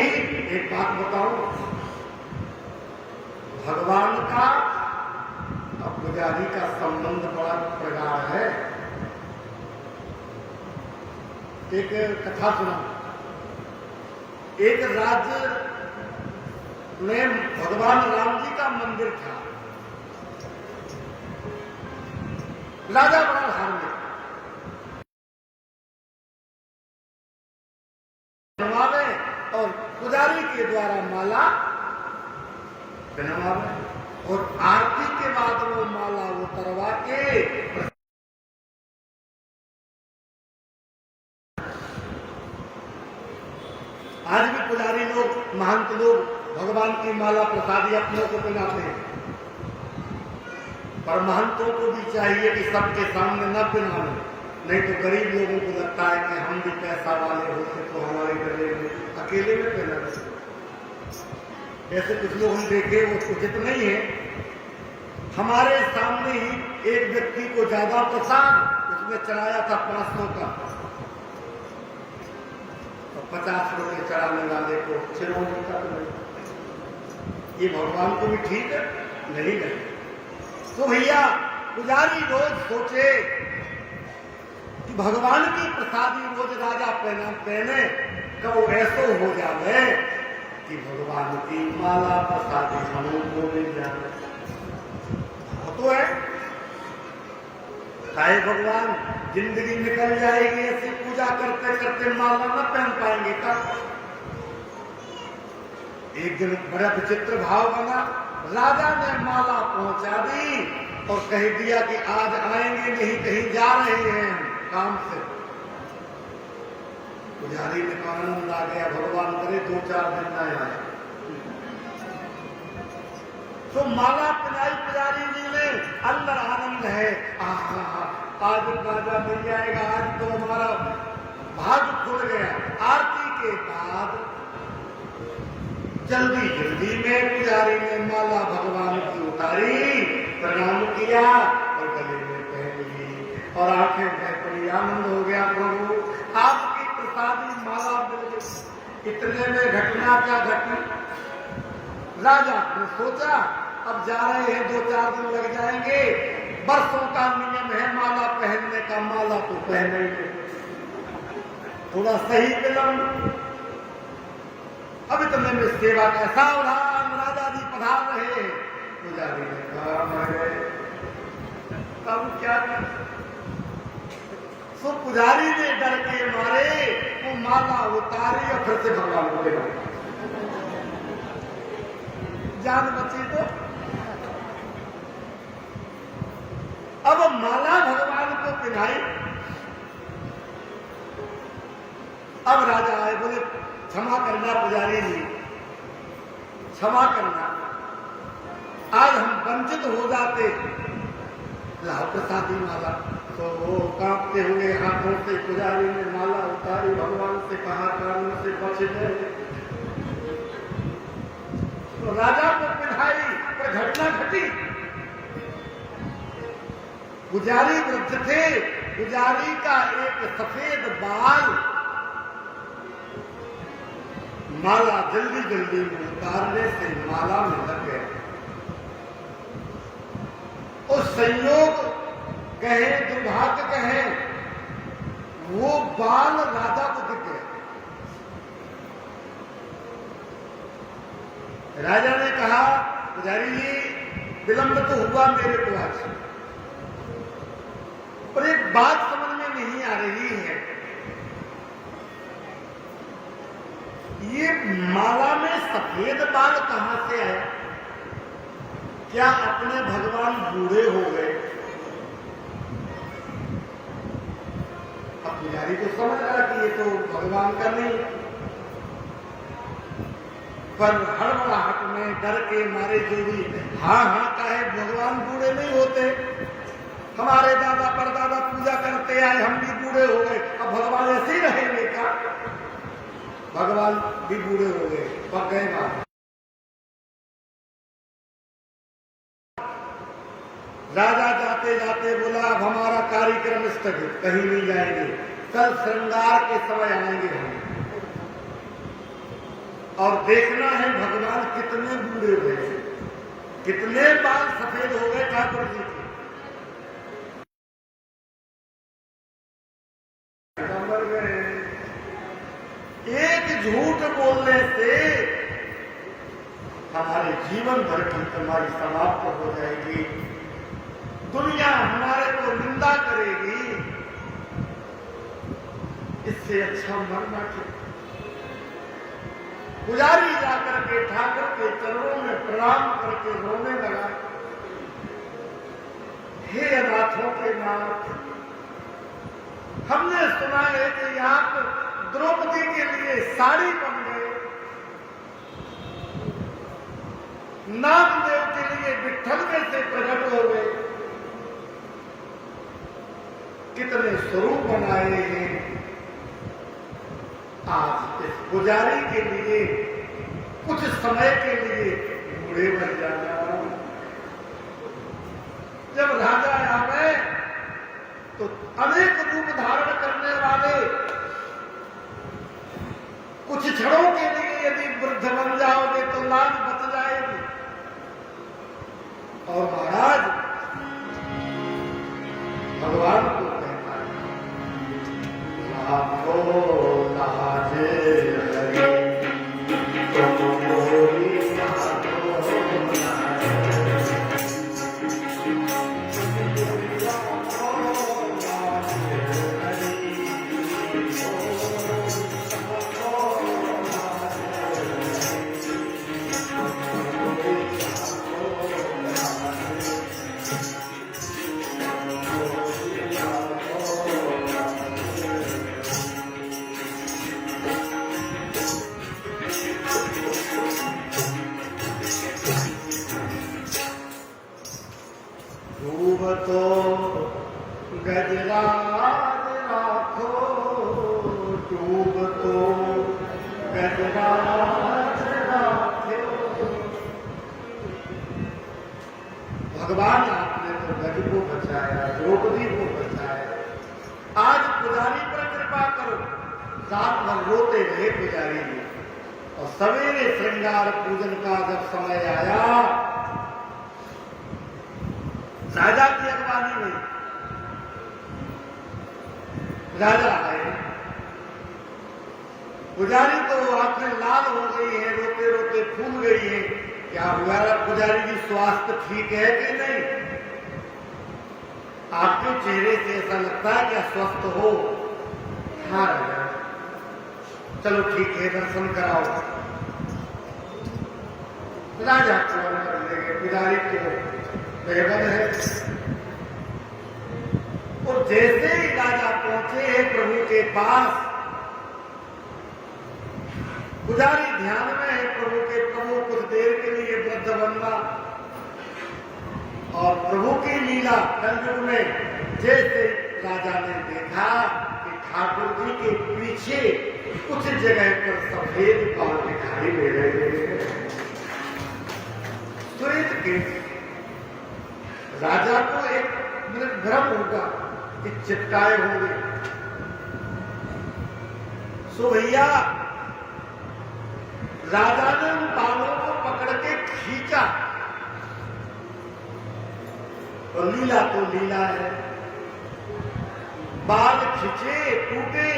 एक बात बताऊं, भगवान का और पुजारी का संबंध बड़ा प्रगाढ़ है। एक कथा सुना, एक राज्य में भगवान राम जी का मंदिर था, राजा बड़ा धार्मिक, बनवावे और पुजारी के द्वारा माला बनवावे और आरती के बाद वो माला उतरवा के आज भी पुजारी लोग, महंत लोग भगवान की माला प्रसादी अपनों को पहनाते हैं, पर महंतों को भी चाहिए कि सबके सामने न पहनाने, नहीं तो गरीब लोगों को लगता है कि हम भी पैसा वाले होते तो हमारे गले में अकेले में पहना देते। ऐसे कुछ लोग हम देखे, वो उचित नहीं है। हमारे सामने ही एक व्यक्ति को ज्यादा प्रसाद उसने चढ़ाया था 500 का, तो 50 रुपये चढ़ाने वाले को 6 का तो नहीं। ये भगवान को भी ठीक है नहीं है। तो भैया पुजारी रोज सोचे कि भगवान की प्रसादी रोज राजा पहने, कब वो ऐसा हो जाए कि भगवान की माला प्रसादी हमको मिल जाए। तो है चाहे भगवान जिंदगी निकल जाएगी ऐसी पूजा करते करते माला न पहन पाएंगे तब। एक दिन बड़ा विचित्र भाव बना, राजा ने माला पहुंचा दी और कह दिया कि आज आएंगे नहीं, कहीं जा रहे हैं काम से। पुजारी ने आनंद आ गया, भगवान करे 2-4 दिन न आए। तो माला पिलाई पुजारी जी ने, अंदर आनंद है, आज राजा मिल जाएगा, आज तो हमारा भाग खुल गया। आरती के बाद जल्दी जल्दी में पुजारी ने माला भगवान की उतारी, प्रणाम किया और गले में पहन ली और आंखें में पड़ी। आनंद हो गया, प्रभु आपकी प्रसादी माला मिल गई। इतने में घटना क्या घटी, राजा ने सोचा अब जा रहे हैं, 2-4 दिन लग जाएंगे, बरसों का नियम है माला पहनने का, माला तो पहनेंगे, थोड़ा सही विलंब। अब इतने में सेवा का सावधान राजा जी पधार रहे हैं। पुजारी ने कहा मैं अब क्या कर, सो पुजारी ने डर के मारे वो माला उतारी और फिर से भगवान को देना, जान बची तो। अब माला भगवान को पिन्हाई। अब राजा आए, बोले क्षमा करना पुजारी जी, क्षमा करना, आज हम वंचित हो जाते, लाओ प्रसादी माला। तो वो कांपते हुए हाथों से पुजारी ने माला उतारी, भगवान से कहा कानून से बच गए। तो राजा को पिन्हाई, पर घटना घटी। पुजारी वृद्ध थे, पुजारी का एक सफेद बाल माला जल्दी जल्दी में उतारने से माला में लग गया। और संयोग कहे, दुर्भाग्य कहे, वो बाल राजा को दिख गया। राजा ने कहा पुजारी जी विलंब तो हुआ मेरे को आज, पर एक बात समझ में नहीं आ रही है, ये माला में सफेद बाल कहां से आया? क्या अपने भगवान बूढ़े हो गए? अब पुजारी को समझ रहा कि ये तो भगवान का नहीं, पर हड़बड़ाहट में डर के मारे जो भी हाँ का है, भगवान बूढ़े नहीं होते, हमारे दादा परदादा पूजा करते आए, हम भी बूढ़े हो गए, अब भगवान ऐसे ही रहेंगे क्या? भगवान भी बूढ़े हो गए, पक गए बात। राजा जाते जाते बोला अब हमारा कार्यक्रम स्थगित, कहीं नहीं जाएंगे, कल श्रृंगार के समय आएंगे हम, और देखना है भगवान कितने बूढ़े हुए, कितने बाल सफेद हो गए ठाकुर जी के। एक झूठ बोलने से हमारे जीवन भर की कमाई समाप्त हो जाएगी, दुनिया हमारे को निंदा करेगी, इससे अच्छा मरना चाहिए। पुजारी जाकर के ठाकुर के चरणों में प्रणाम करके रोने लगा, हे अनाथों के नाथ, हमने सुना है कि आप द्रौपदी के लिए साड़ी बन गए, नामदेव के लिए विठ्ठल में से प्रकट हो गए, कितने स्वरूप बनाए हैं। आज इस पुजारी के लिए कुछ समय के लिए बूढ़े बन जाना। जब राजा आवे तो अनेक रूप धारण करने वाले कुछ क्षणों के लिए यदि वृद्ध बन जाओगे तो लाज बच जाएगी। और महाराज भगवान को कहता है लाखों लाजे हरि तो गजराज राखो, डूब तो गजराज राखो। भगवान आपने तो गज को बचाया, द्रौपदी को बचाया, आज पुजारी पर कृपा करो, रात भर रोते रहे पुजारी जी। और सवेरे श्रृंगार पूजन का जब समय आया, राजा की अगवानी में राजा आए। पुजारी तो आंखें लाल हो गई है, रोते रोते फूल गई है। क्या हुआ पुजारी जी, स्वास्थ्य ठीक है कि नहीं? आपके चेहरे से ऐसा लगता है कि अस्वस्थ हो। हाँ राजा, चलो ठीक है, दर्शन कराओ। राजा को कर देंगे, पुजारी को बेबद है। और जैसे ही राजा पहुंचे प्रभु के पास, पुजारी ध्यान में है प्रभु के। प्रभु कुछ देर के लिए वृद्ध बनना और प्रभु की लीला कलयुग में जैसे राजा ने देखा कि ठाकुर जी के पीछे कुछ जगह पर सफेद बाल दिखाई दे रहे हैं, श्वेत के, राजा को एक मिनट भ्रम होगा कि चिपकाए होंगे। सो भैया, राजा ने उन बालों को पकड़ के खींचा। और लीला तो लीला है, बाल खींचे, टूटे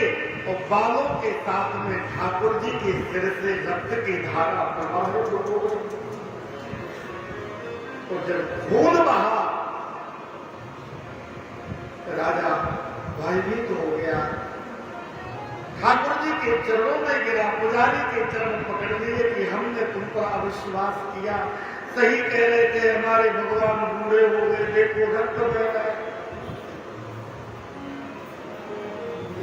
और बालों के साथ में ठाकुर जी के सिर से रक्त की धारा प्रवाहित हो गई। और जब खून बहा, राजा भयभीत हो गया, ठाकुर जी के चरणों में गिरा। पुजारी के चरण पकड़ लिए कि हमने तुम पर अविश्वास किया, सही कह रहे थे, हमारे भगवान बूढ़े हो गए, देखो रक्त बह रहा है।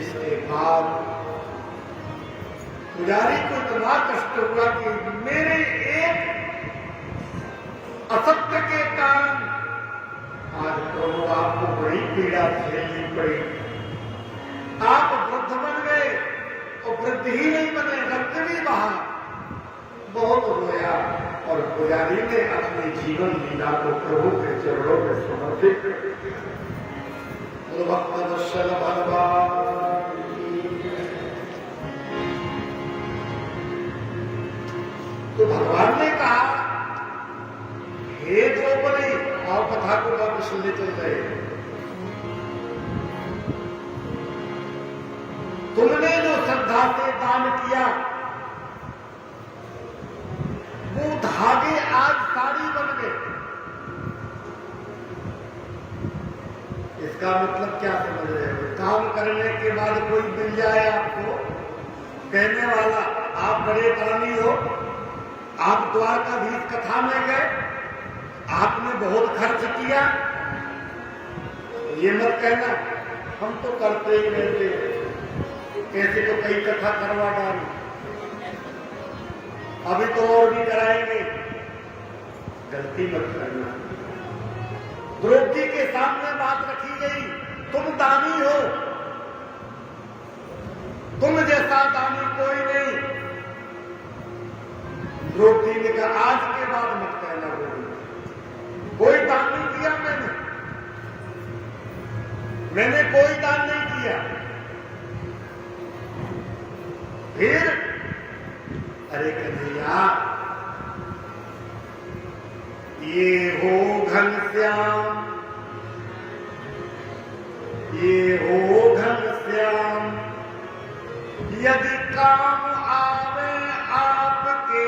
इसके बाद पुजारी को इतना कष्ट हुआ कि मेरे एक असत्य के कारण आज प्रभु आपको बड़ी पीड़ा झेलनी पड़ी। आप वृद्ध बन गए और वृद्ध ही नहीं बने, रक्त भी बहा। बहुत रोया और पुजारी ने अपनी जीवन लीला को प्रभु के चरणों में समर्पित भक्तवत्सल भगवान। तो भगवान ने कहा, हे द्रौपदी, और कथा को वापस ले चल गए। तुमने जो श्रद्धा से दान किया, वो धागे आज साड़ी बन गए। इसका मतलब क्या समझ रहे हो? काम करने के बाद कोई मिल जाए आपको कहने वाला, आप बड़े दानी हो, आप द्वारकाधीश कथा में गए, आपने बहुत खर्च किया, ये मत कहना हम तो करते ही रहते हैं, कैसे तो कई कथा करवा डाली, अभी तो और भी कराएंगे। गलती मत करना। द्रौपदी के सामने बात रखी गई, तुम दानी हो, तुम जैसा दानी कोई नहीं। द्रौपदी ने कहा, आज के बाद मत कहना, कोई दान नहीं किया मैंने कोई दान नहीं किया। फिर अरे कन्हैया, ये हो घनश्याम, ये हो घनश्याम, यदि काम आवे आपके,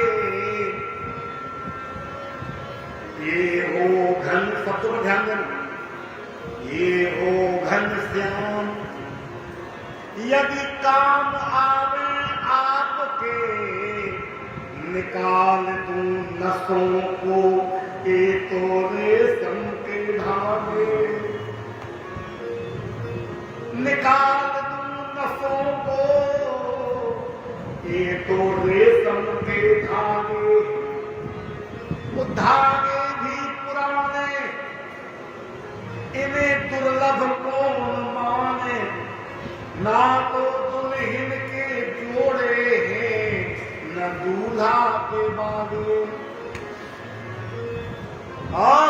ये हो घन, सब तो ध्यान देना, ये हो घनश्याम, यदि काम आवे आपके, निकाल दूं नसों को के तो रेशम के धागे, निकाल दूं नसों को के तो रेशम के धागे, वो धागे भी पुराने, इन्हें दुर्लभ कौन माने, ना तो दुल्हन के जोड़े हैं, न दूल्हा के बागे। और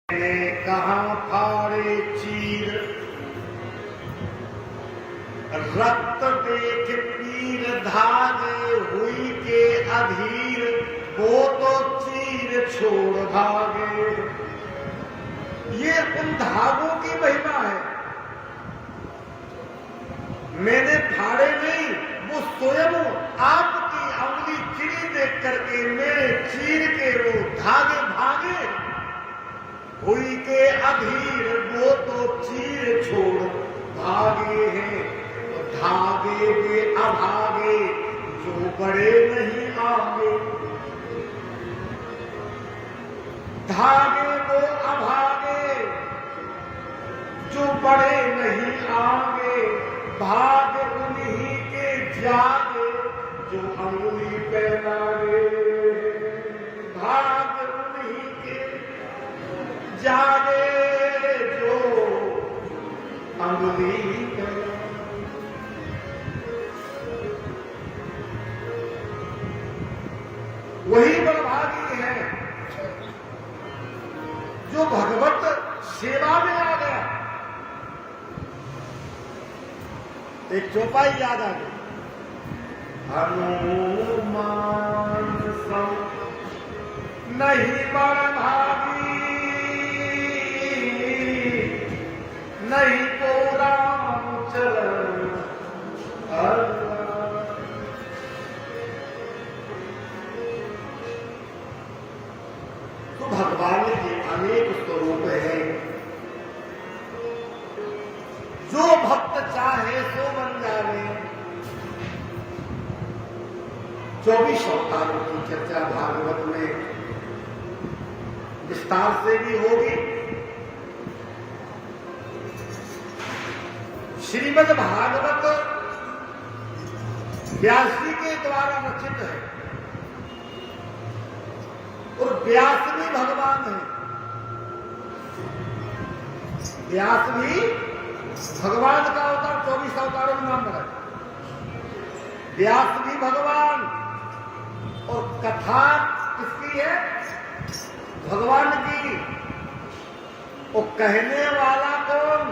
मैंने कहा फाड़े चीर, रक्त देख पीर धागे हुई के अधीर, वो तो चीर छोड़ भागे। ये उन धागों की महिमा है। मैंने फाड़े नहीं, वो स्वयं आपकी अंगुली चिड़ी देख करके मेरे चीर के वो धागे भागे। हुई के अधीर, वो तो चीर छोड़ भागे हैं। धागे के अभागे, जो बड़े नहीं आगे। धागे वो अभागे, जो बड़े नहीं आगे। भाग उन्हीं के जागे, जो अंगुली पे लागे। भाग उन्हीं के जागे, जो अंगुली पे। वही बड़भागी है जो भगवत सेवा में आ गया। एक चौपाई याद आ गई, हनुमान सम नहीं बड़भागी, नहीं तो रामचरण। तो भगवान के अनेक स्वरूप हैं। जो भक्त चाहे सो बन जावे। 24 अवतारों की चर्चा भागवत में विस्तार से भी होगी। श्रीमद् भागवत व्यास जी के द्वारा रचित है और व्यास भी भगवान है। व्यास भी भगवान का अवतार, 24 अवतारों में नाम बना। व्यास भी भगवान और कथा किसकी है? भगवान की। और कहने वाला कौन?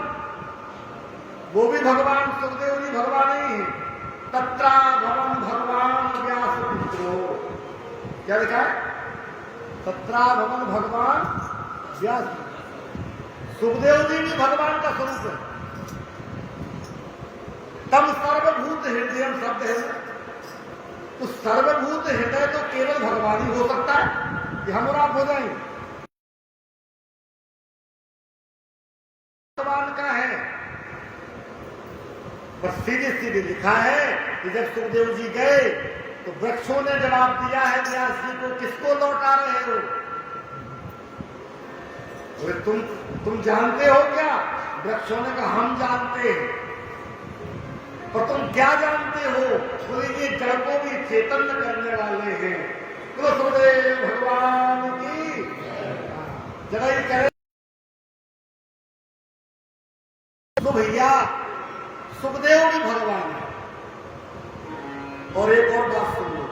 वो भी भगवान, सुखदेव जी भगवान ही है। तत्रा भवन भगवान व्यास पुत्रो। क्या लिखा है? तत्रा भवन भगवान व्यास। सुखदेव जी भी भगवान का स्वरूप है। तब सर्वभूत हृदय शब्द है। तो सर्वभूत हृदय तो केवल भगवान ही हो सकता है कि हम और आप हो जाएंगे। भगवान का है। बस सीधे सीधे लिखा है कि जब सुखदेव जी गए तो वृक्षों ने जवाब दिया है व्यास जी को, किसको लौटा रहे हो? तुम जानते हो क्या? वृक्षों ने कहा हम जानते हैं। और तुम क्या जानते हो? बोले ये जड़ को भी चेतन करने वाले हैं। तो सुखदेव भगवान की जरा ये कहे तो भैया सुखदेव भी भगवान है। और एक और बात सुन लो,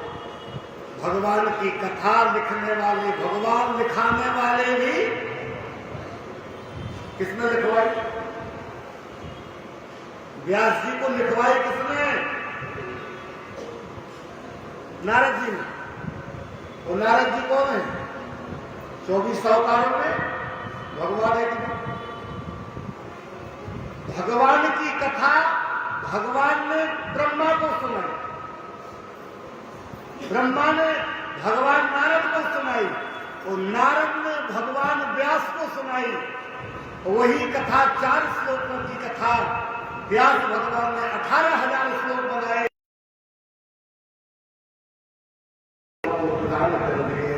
भगवान की कथा लिखने वाले, भगवान लिखाने वाले भी किसने लिखवाई? व्यास जी को लिखवाई किसने? नारद जी ने। और नारद जी कौन है? 24 अवतारों में भगवान है। भगवान की कथा भगवान ने ब्रह्मा को सुनाई, ब्रह्मा ने भगवान नारद को सुनाई और नारद ने भगवान व्यास को सुनाई। वही कथा 4 श्लोकों की कथा व्यास भगवान ने 18,000 श्लोक बनाए।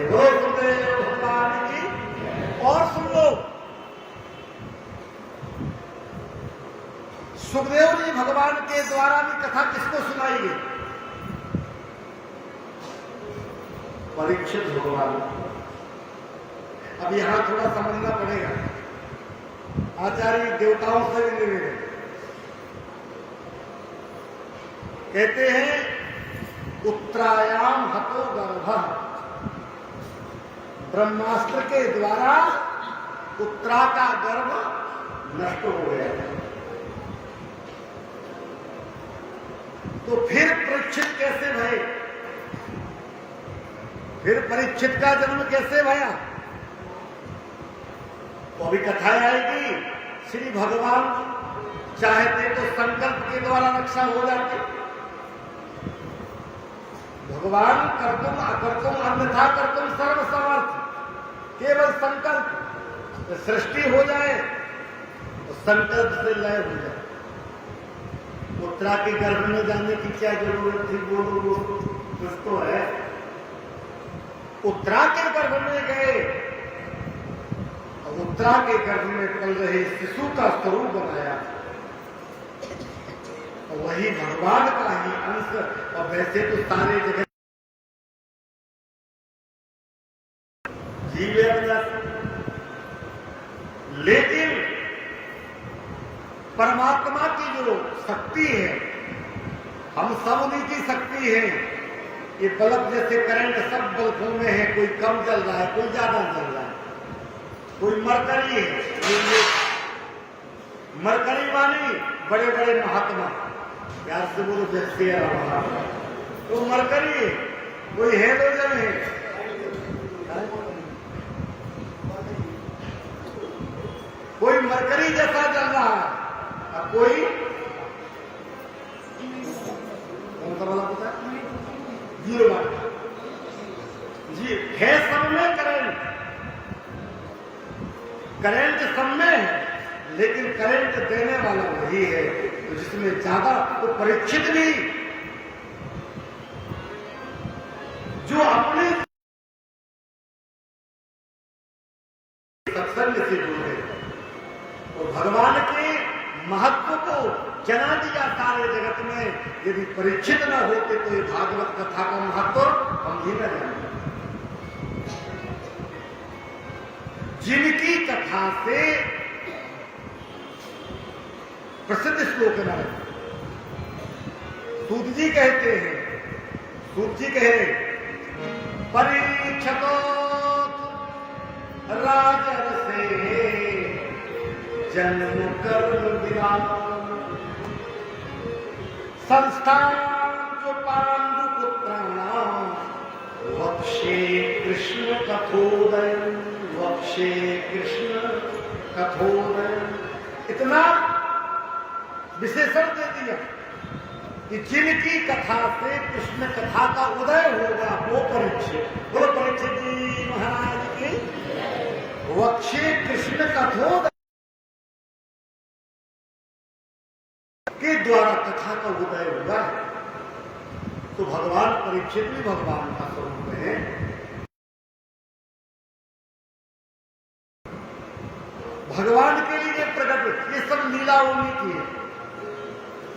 भगवान की और सुन लो, सुखदेव जी भगवान के द्वारा भी कथा किसको सुनाई गई? परीक्षित भगवान। अब यहां थोड़ा समझना पड़ेगा। आचार्य देवताओं से भी निवेदन कहते हैं, उत्तरायाम हतो गर्भ। ब्रह्मास्त्र के द्वारा उत्तरा का गर्भ नष्ट हो गया। तो फिर परीक्षित कैसे भये? फिर परीक्षित का जन्म कैसे भया? तो अभी कथा आएगी। श्री भगवान चाहते तो संकल्प के द्वारा रक्षा हो जाती। भगवान कर्तुम अकर्तुम अन्यथा कर्तुम सर्व समर्थ, केवल संकल्प सृष्टि हो जाए तो संकल्प से लय हो जाए। उत्तरा के गर्भ में जाने की क्या जरूरत थी? बोलो कुछ तो है। उत्तरा के गर्भ में गए, उत्तरा के गर्भ में पल रहे शिशु का स्वरूप बनाया, और वही भगवान का ही अंश। और वैसे तो सारे जगह जीव है, लेकिन परमात्मा की जो शक्ति है, हम सब उन्हीं की शक्ति है। ये बल्ब जैसे करंट सब बल्बों में है, कोई कम जल रहा है, कोई ज्यादा जल रहा है, कोई मरकरी है। मरकरी मानी बड़े बड़े महात्मा, प्यार से बोलो जैसे तो मरकरी है, कोई हेलोजन है, कोई मरकरी जैसा जल रहा है, और कोई कौन सा वाला पता है? जीरो वाट जी है। सब में करंट, करंट सब में है, लेकिन करंट देने वाला वही है। तो जिसमें ज्यादा, तो परीक्षित भी जो अपने सत्संग से जुड़े और भगवान के महत्व को जना दिया सारे जगत में। यदि परीक्षित न होते तो ये भागवत कथा का महत्व हम ही न जानते। जिनकी कथा से प्रसिद्ध श्लोक है, सूत जी कहते हैं, सूत जी कहे परीक्षतो राजर्षे जन्म कर्म विराम संस्थान जो पांडुपुत्राणाम वक्षे कृष्ण कथोदय, वक्षे कृष्ण कथोदय। इतना विशेषण दे दिया कि जिनकी कथा से कृष्ण कथा का उदय होगा वो परीक्षित। बोलो परीक्षित जी महाराज की। वक्षे कृष्ण कथोदय के द्वारा कथा का उदय होगा। तो भगवान परीक्षित भी भगवान का स्वरूप है। भगवान के लिए प्रकट, ये सब लीला उन्हीं की है,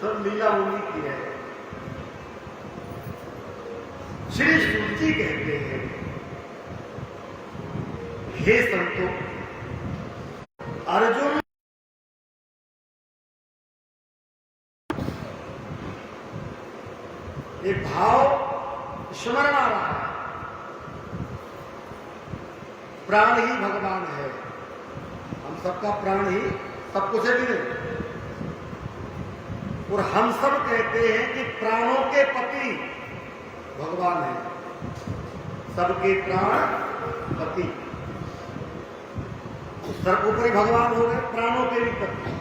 सब लीला उन्हीं की है। श्री सूत जी कहते हैं, हे संतो, अर्जुन एक भाव स्मरण आ रहा है, प्राण ही भगवान है। हम सबका प्राण ही सब कुछ है कि नहीं? और हम सब कहते हैं कि प्राणों के पति भगवान है, सबके प्राण पति। सर्वोपरि भगवान हो गए, प्राणों के भी पति।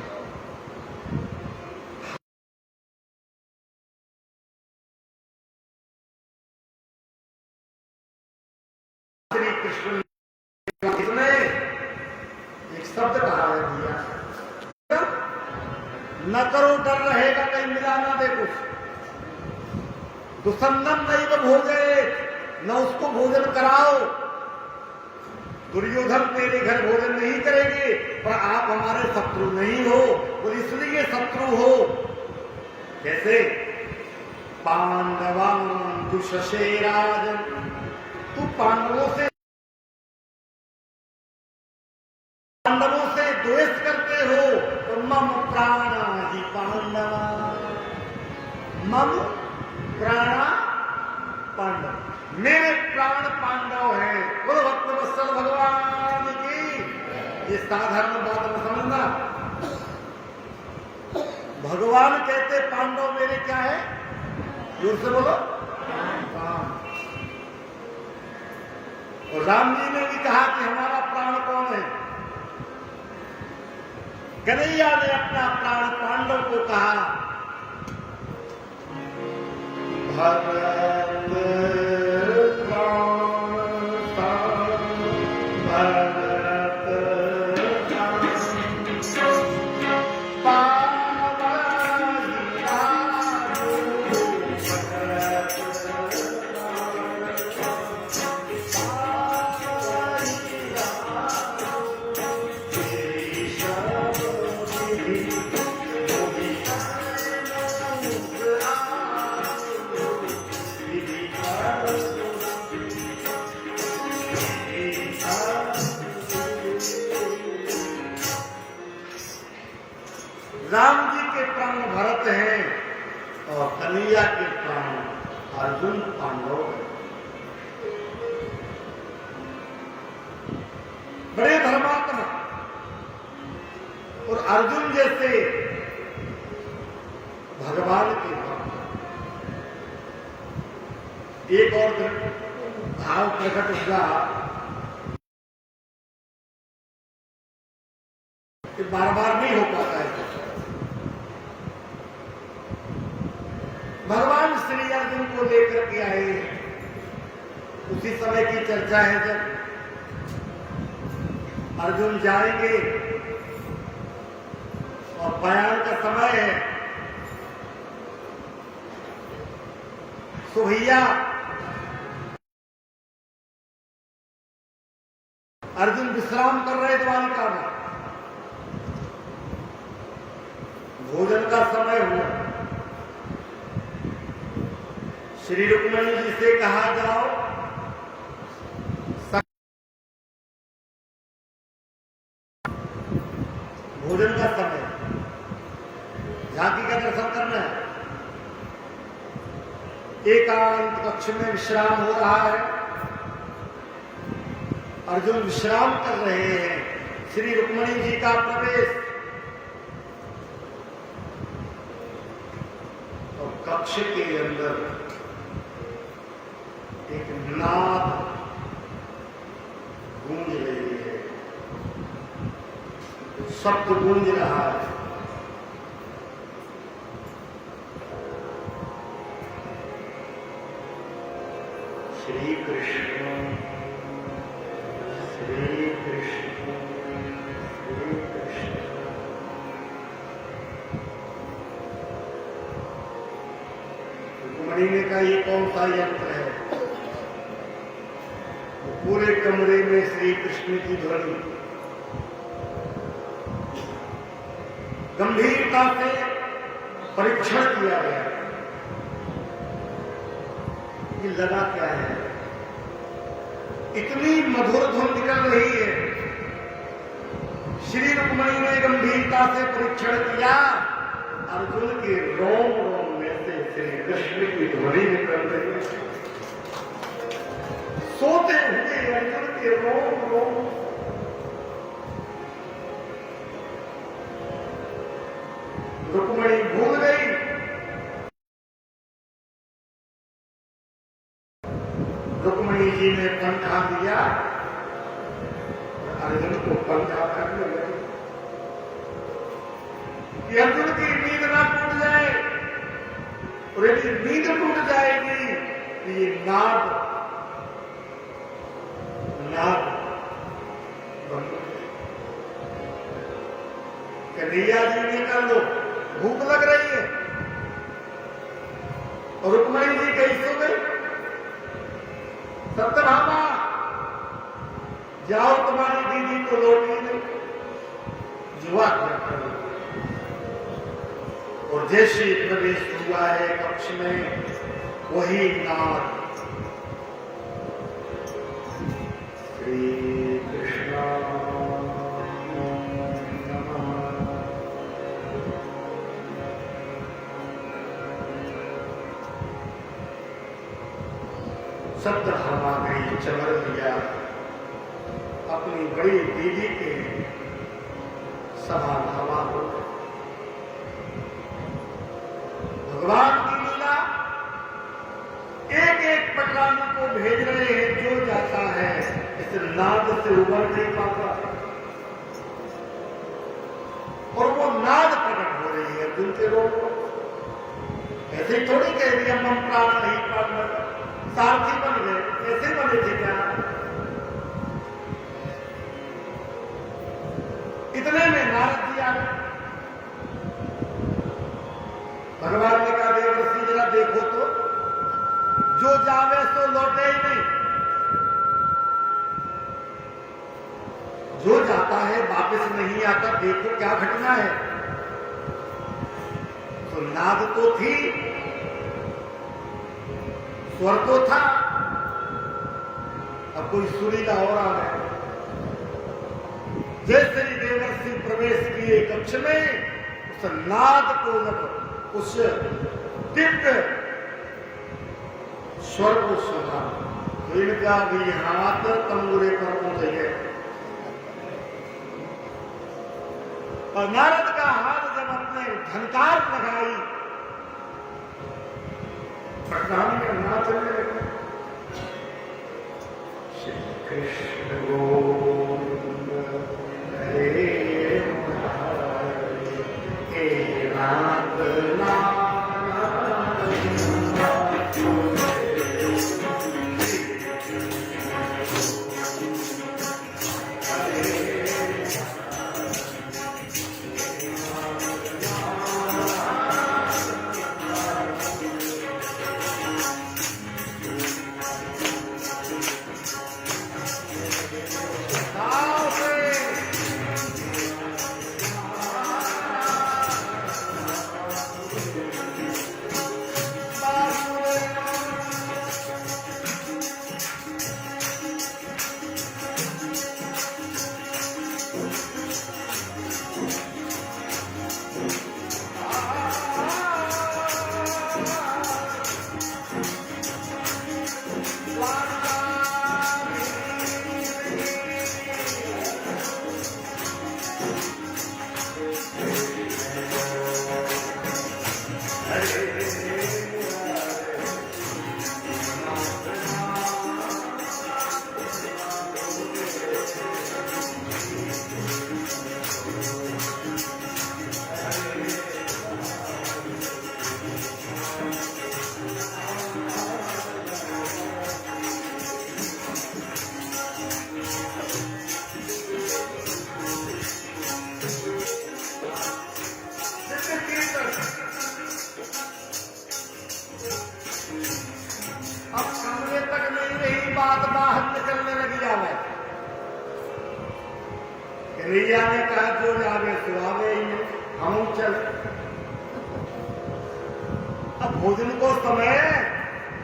श्री कृष्ण ने एक शब्द कहा है दिया, न करो डर रहेगा कहीं मिला ना दे कुछ। दुसंदन नहीं वो भोजे, न उसको भोजन कराओ। दुर्योधन तेरे घर भोजन नहीं करेंगे, पर आप हमारे शत्रु नहीं हो, और इसलिए शत्रु हो। कैसे? पांडवान दुषसे राजन, तू पांडवों से द्वेष करते हो, तो मम प्राणादि पांडवा, मम प्राणा पांडव, मेरे प्राण पांडव हैं। बोलो भक्तवत्सल भगवान की। ये साधारण बात में समझना। भगवान कहते पांडव मेरे क्या है? जोर से बोलो, राम। और राम जी ने भी कहा कि हमारा प्राण कौन है? कन्हैया ने अपना प्राण पांडव को कहा, भरत राम जी के प्राण भरत हैं और कन्हैया के प्राण अर्जुन पांडव हैं। बड़े धर्मात्मा और अर्जुन जैसे भगवान के भक्त। एक और भाव प्रकट हुआ कि बार बार नहीं हो पाता है। भगवान श्री अर्जुन को लेकर के आए, उसी समय की चर्चा है जब अर्जुन जाएंगे और बयान का समय है। तो भैया अर्जुन विश्राम कर रहे द्वारिका में, भोजन का समय हुआ। श्री रुक्मिणी जी से कहा जाओ भोजन का समय, झांकी का दर्शन करना है। एकांत कक्ष में विश्राम हो रहा है, अर्जुन विश्राम कर रहे हैं। श्री रुक्मिणी जी का प्रवेश और कक्ष के अंदर एक नाद गूंज रही है, शब्द गूंज रहा है। श्री कृष्ण श्री कृष्ण श्री कृष्ण। रुक्मिणी ने कहा ये कौन सा यंत्र है? पूरे कमरे में श्री कृष्ण की ध्वनि गंभीरता से परीक्षण किया गया। ये लगा क्या है? इतनी मधुर धुन निकल रही है। श्री रुक्मिणी ने गंभीरता से परीक्षण किया, अर्जुन के रोम रोम में से श्री कृष्ण की ध्वनि निकल रही है। सोते हुए अर्जुन के रोम रोम रुक्मिणी भूल गई। रुक्मिणी जी ने पंखा दिया, अर्जुन को पंखा करने लगे कि अर्जुन की नींद ना टूट जाए। और यदि नींद टूट जाएगी तो ये नाद कन्हैया जी ने कर लो, भूख लग रही है। और रुक्मिणी जी कहीं सो गई। सत्यभामा जाओ तुम्हारी दीदी को लौटी नहीं, जुआ कर। और जैसे प्रवेश हुआ है कक्ष में, वही नाद श्री कृष्ण सत्यभामा ने चमर दिया, अपनी बड़ी दीदी के समान हवा हो। भगवान की लीला इस नाद से उबर नहीं पाता और वो नाद प्रकट हो रही है अर्जुन के रोग को। ऐसे थोड़ी कह दिया हम प्राण नहीं प्राण सारथी बन गए, ऐसे बने थे क्या? इतने में नारद जी आ गए। भगवान ने कहा देवर्षि जरा देखो तो, जो जावे सो लौटे ही नहीं, जो जाता है वापस नहीं आता, देखो क्या घटना है। तो नाद तो थी, स्वर तो था, अब कोई सुरीला और आ गया। जैसे ही देवर्षि प्रवेश किए कक्ष में, उस नाद को जब उस दिव्य स्वर को सुना तो इनका भी हाथ तंबूरे पर पहुंच गए और नारद का हाथ जब अपने झनकार लगाई, प्रणाम में नाचने लगे। श्री कृष्ण गोविंद हरे मुरारी, हे नाथ बात बाहर निकलने लगी जावे। कन्हैया ने कहा जो जावे तो आवे ही नहीं, हम चल। अब भोजन को समय,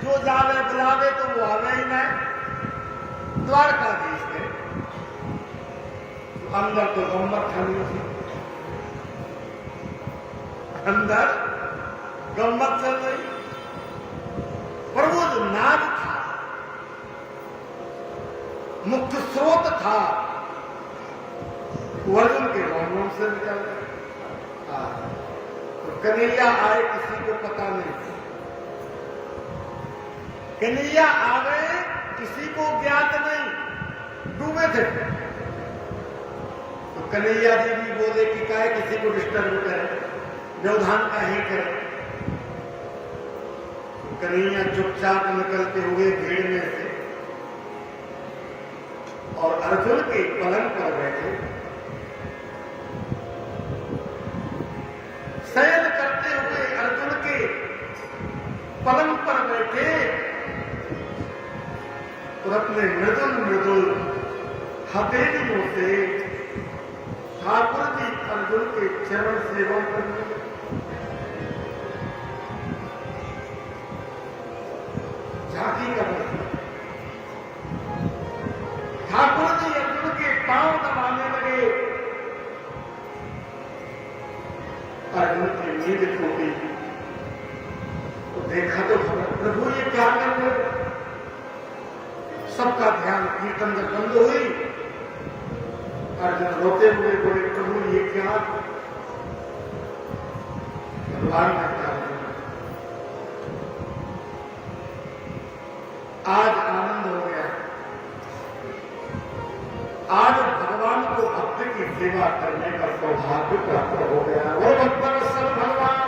जो जावे बुलावे तो वो आवे ही नहीं। द्वारकाधीश के अंदर तो गम्मत खड़ी थी, अंदर गम्मत चल रही, पर वो जो नाद था, मुख्य स्रोत था, अर्जुन के रोम से निकल गया। तो कन्हैया आए किसी को पता नहीं, कन्हैया आ गए किसी को ज्ञात नहीं, डूबे थे। तो कन्हैया जी भी बोले कि काहे किसी को डिस्टर्ब करे, व्यवधान का ही करे। तो कन्हैया चुपचाप निकलते हुए भीड़ में से और अर्जुन के पलंग पर बैठे, शयन करते हुए अर्जुन के पलंग पर बैठे और अपने मृदुल मृदुल हथेलियों से ठाकुर जी अर्जुन के चरण सेवन करने, झांकी कर ठाकुर जी अर्जुन के पांव दबाने लगे। अर्जुन की नींद टूटी तो देखा तो प्रभु ये क्या कर रहे, सबका ध्यान कीर्तन जब बंद हुई, अर्जुन रोते हुए बोले प्रभु ये क्या, भगवान करता है। आज आनंद हो गया, सेवा करने का सौभाग्य प्राप्त हो गया। वो भक्तवत्सल भगवान।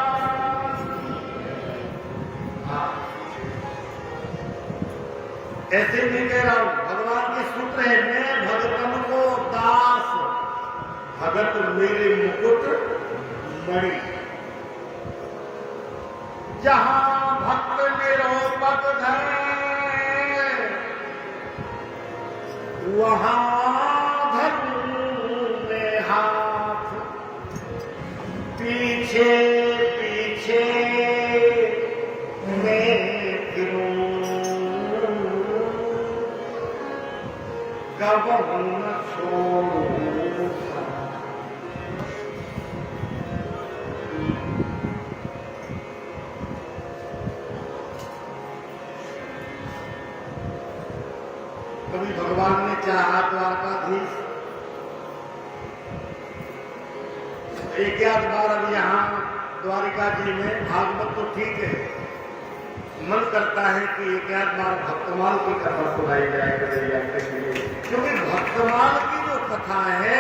ऐसे नहीं कह रहा हूं, भगवान के सूत्र है, मैं भगतन को दास, भगत मेरे मुकुट मणि। जहां भक्त निरोपक धरे, वहां धरूं मैं हाथ। पीछे पीछे मैं फिरूं, कबहू न छोड़ूं साथ। कभी भगवान ने चाहा द्वारकाधीश एक आध बार अब यहाँ द्वारिका जी में भागवत तो ठीक है, मन करता है कि एक आध बार भक्तमाल की कथा सुनाई जाए कन्हैया के लिए, क्योंकि भक्तमाल की जो कथा है,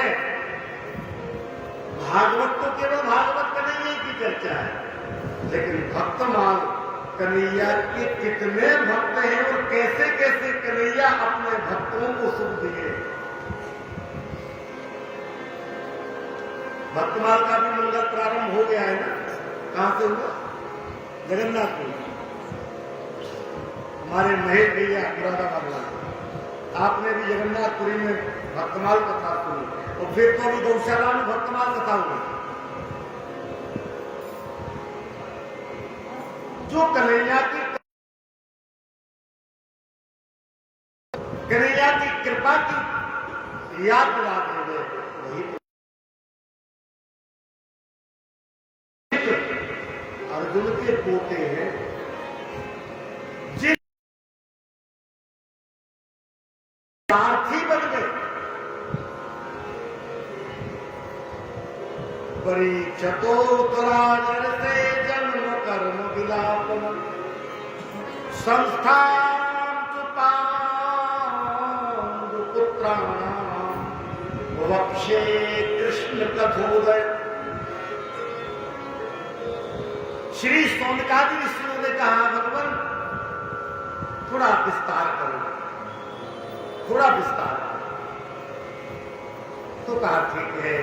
भागवत तो केवल भागवत कन्हैया की चर्चा है, लेकिन भक्तमाल कन्हैया के कितने भक्त हैं और कैसे कैसे कन्हैया अपने भक्तों को सुख दिए। भक्तमाल का भी मंगल प्रारंभ हो गया है ना, कहां से हुआ? जगन्नाथपुरी। हमारे महेश भैया मुरादाबाद वाले, आपने भी जगन्नाथपुरी में भक्तमाल कथा सुनी, और फिर तो अभी गौशाला में भक्तमाल कथा हुई। जो कन्हैया की कृपा की याद दिलाते हुए वही अर्जुन के पोते हैं, जिस सारथी बन गए। परीक्षतोत्तराजर से जन्म कर्म विलापन, संस्थान पुत्राणाम वक्षे कृष्ण कथोदय। श्री सौनकादि ऋषियों ने कहा, भगवान थोड़ा विस्तार करो, थोड़ा विस्तार। तो कहा ठीक है,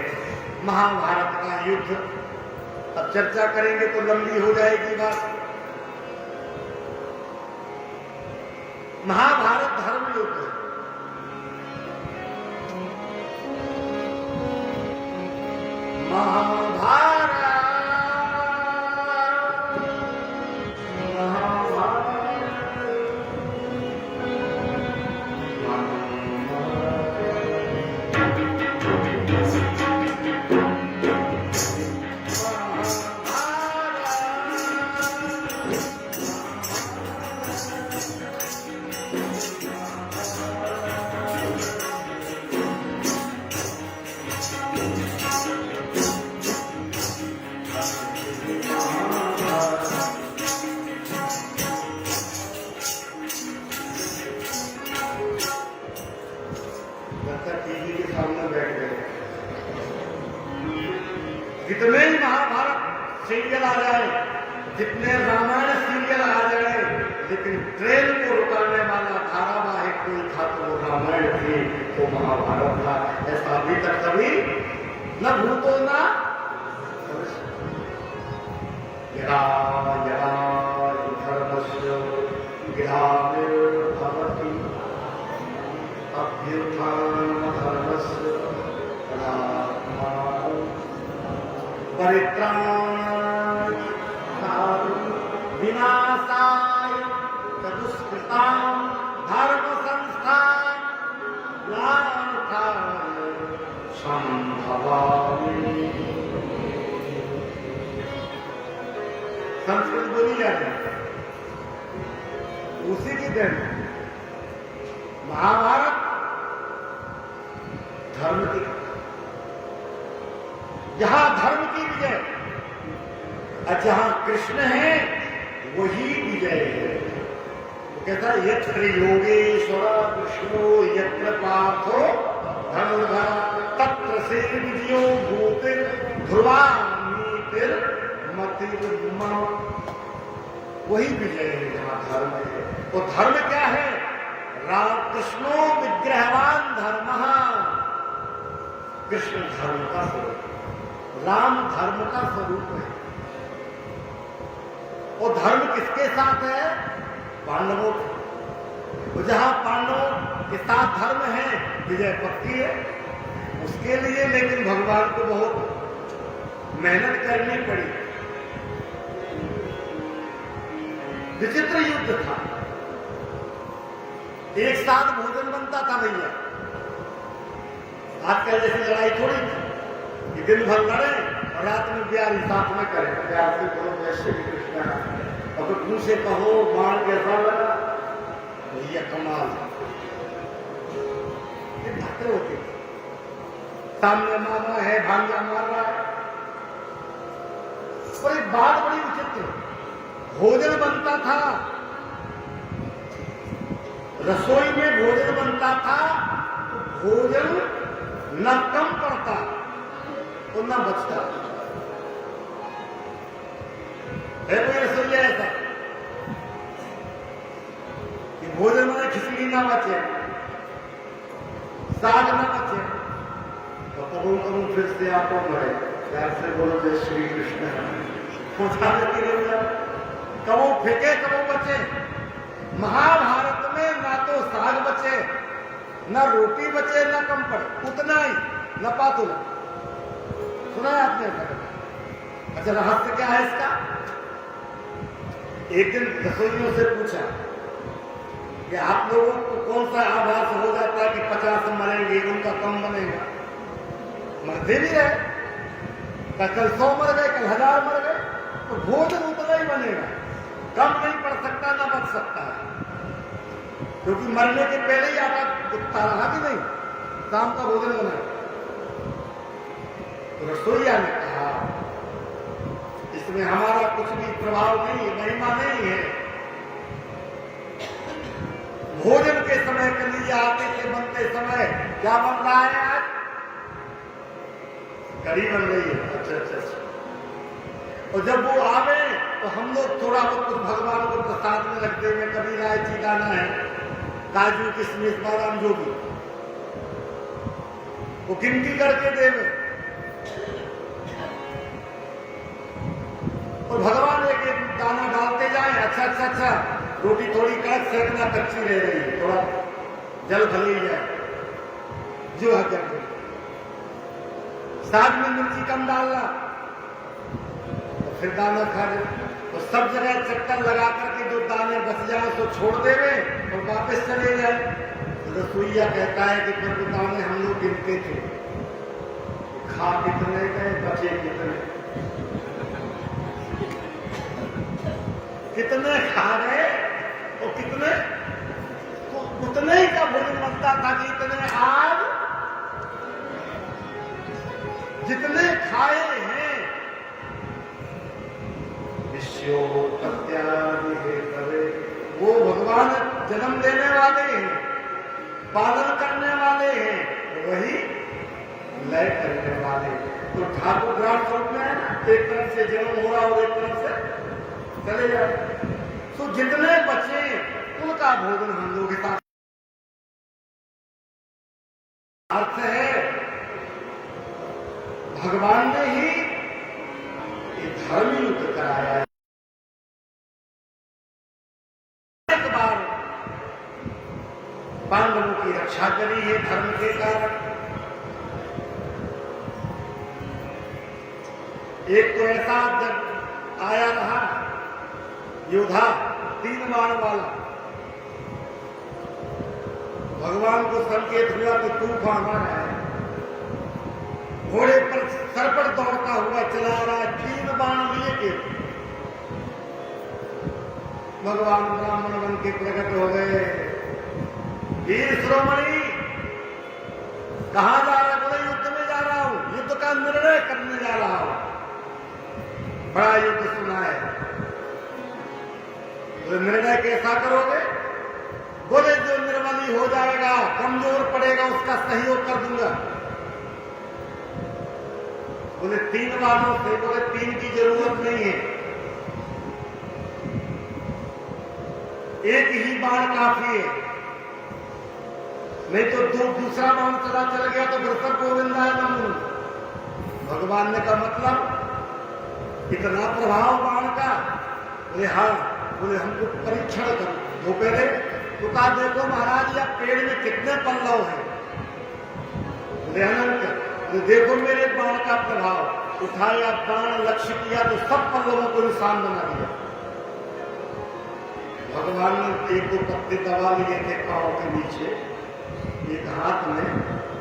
महाभारत का युद्ध अब चर्चा करेंगे तो लंबी हो जाएगी बात। महाभारत धर्म युद्ध है। महाभारत जितने ही महाभारत सीरियल आ जाए, जितने रामायण सीरियल आ जाए, लेकिन ट्रेन को रुकाने वाला धारावाहिक कोई था तो वो रामायण थी, वो महाभारत था। ऐसा अभी तक कभी न भूतो न धर्मस्य ग्रामीर्भवति अभ्युत्थान धर्मस्य परित्राणाय विनाशाय तदुष्कृतां धर्म संस्थान संभवामि। संस्कृत बोली जाती है, उसी की देन। महाभारत धर्म की, जहां धर्म की विजय और जहां कृष्ण है वही विजय है। वो कहता है यत्र योगेश्वर कृष्णो यत्र पार्थो धनुर्धर। तत्र से विजयो भूतिर ध्रुवा नीतिर मतिर्मा। वही विजय है जहां धर्म है। वो धर्म क्या है? राम कृष्णो विग्रहवान धर्म। कृष्ण धर्म का स्वरूप, राम धर्म का स्वरूप है। वो धर्म किसके साथ है? पांडवों के। जहां पांडवों के साथ धर्म है, विजय पक्की है उसके लिए। लेकिन भगवान को बहुत मेहनत करनी पड़ी। विचित्र युद्ध था। एक साथ भोजन बनता था भैया। आजकल जैसी लड़ाई थोड़ी थी कि दिन भर लड़े और रात में प्यार साथ में करें। प्यार से करो जय श्री कृष्ण, और फिर मुंह से कहो बाण कैसा लगा, भैया कमाल। ये बातें होती थी। सामने मामा है, भांजा मार रहा है। और एक बात बड़ी विचित्र, भोजन बनता था, रसोई में भोजन बनता था, तो भोजन न कम पड़ता और न बचता। है कोई रसोईया ऐसा कि भोजन में खिचड़ी ना बचे, साग ना बचे, तो कबूल कबूल फिर से आपको मरे। प्यार से बोलो जय श्री कृष्ण। पहुंचा देती रहे, कबो फेंके कबो बचे। महाभारत में ना तो साग बचे, न रोटी बचे, न कम पड़े, उतना ही न पातुला। सुना है आपने? अच्छा, रहस्य क्या है इसका? एक दिन रसोइयों से पूछा कि आप लोगों को कौन सा आभास हो जाता है कि 50 मरेंगे, उनका कम बनेगा? मरते भी रहे, कल 100 मर गए, कल 1000 मर गए, तो भोजन उतना ही बनेगा, कम नहीं पड़ सकता ना बच सकता है। क्योंकि मरने के पहले ही आटा दिखता रहा कि नहीं, शाम का भोजन बना। तो रसोईया ने कहा इसमें हमारा कुछ भी प्रभाव नहीं है, महिमा नहीं है। भोजन के समय कलिया आटे के बनते समय क्या बन रहा है आज? कढ़ी बन रही है। अच्छा अच्छा अच्छा। और जब वो आवे तो हम लोग थोड़ा बहुत कुछ भगवान को प्रसाद में रख देंगे। कभी इलायची दाना है, काजू किशमिश बादाम जो भी, वो गिनती करके देवे। और भगवान एक एक दाना डालते जाए। अच्छा अच्छा अच्छा, रोटी थोड़ी कड़क सेकना, कच्ची रह रही है, थोड़ा जल भले ही जाए जो है क्या। साग में मिर्ची कम डालना, तो फिर दाना खा ले। तो सब जगह चक्कर लगा करके जो दाने बच जाए तो छोड़ देवे और वापस चले जाए। तो रसोईया कहता है कि फिर वो दाने हम लोग गिनते थे, खा कितने गए, बचे कितने, कितने खा गए और कितने, तो उतने ही का भोजन बनता था कि इतने आज जितने खाए हैं। विश्यो कत्यादि हे करे, वो भगवान जन्म देने वाले हैं, पालन करने वाले हैं, वही लय करने वाले। तो ठाकुर ग्राम स्वरूप में है ना, एक तरफ से जन्म हो रहा और एक तरफ से चले जाए। तो जितने बचे उनका भोजन हम लोग के साथ। अर्थ है भगवान ने ही ये धर्म युद्ध कराया है। एक बार पांडवों की रक्षा करी है धर्म के कारण। एक तो ऐसा जब आया रहा योद्धा 3 बाण वाला, भगवान को संकेत हुआ कि तूफान आ रहा है। घोड़े पर सर पर दौड़ता हुआ चला रहा है, 3 बाण लिए के भगवान ब्राह्मण बन के प्रकट हो गए। वीर शिरोमणि कहां जा रहा है? बोले युद्ध में जा रहा हूं, युद्ध का निर्णय करने जा रहा हूं। बड़ा युद्ध सुना है, तो निर्णय कैसा करोगे? बोले जो निर्बली हो जाएगा, कमजोर पड़ेगा, उसका सहयोग कर दूंगा। बोले 3 बाणों से, बोले 3 की जरूरत नहीं है, एक ही बाण काफी है, नहीं तो दूसरा बाण चला गया तो फिर सब गोविंदा नमो। भगवान ने कहा मतलब इतना प्रभाव बाण का? बोले हाँ। बोले हमको परीक्षण करो, धोखे दे। तो कहा देखो महाराज या पेड़ में कितने पल्लव हैं? बोले अनंत। तो देखो मेरे बाण का प्रभाव, उठाया बाण लक्ष्य किया तो सब पल्लवों को निशान बना दिया। भगवान ने 1-2 पत्ते दबा लिए थे पांव के नीचे, एक हाथ में,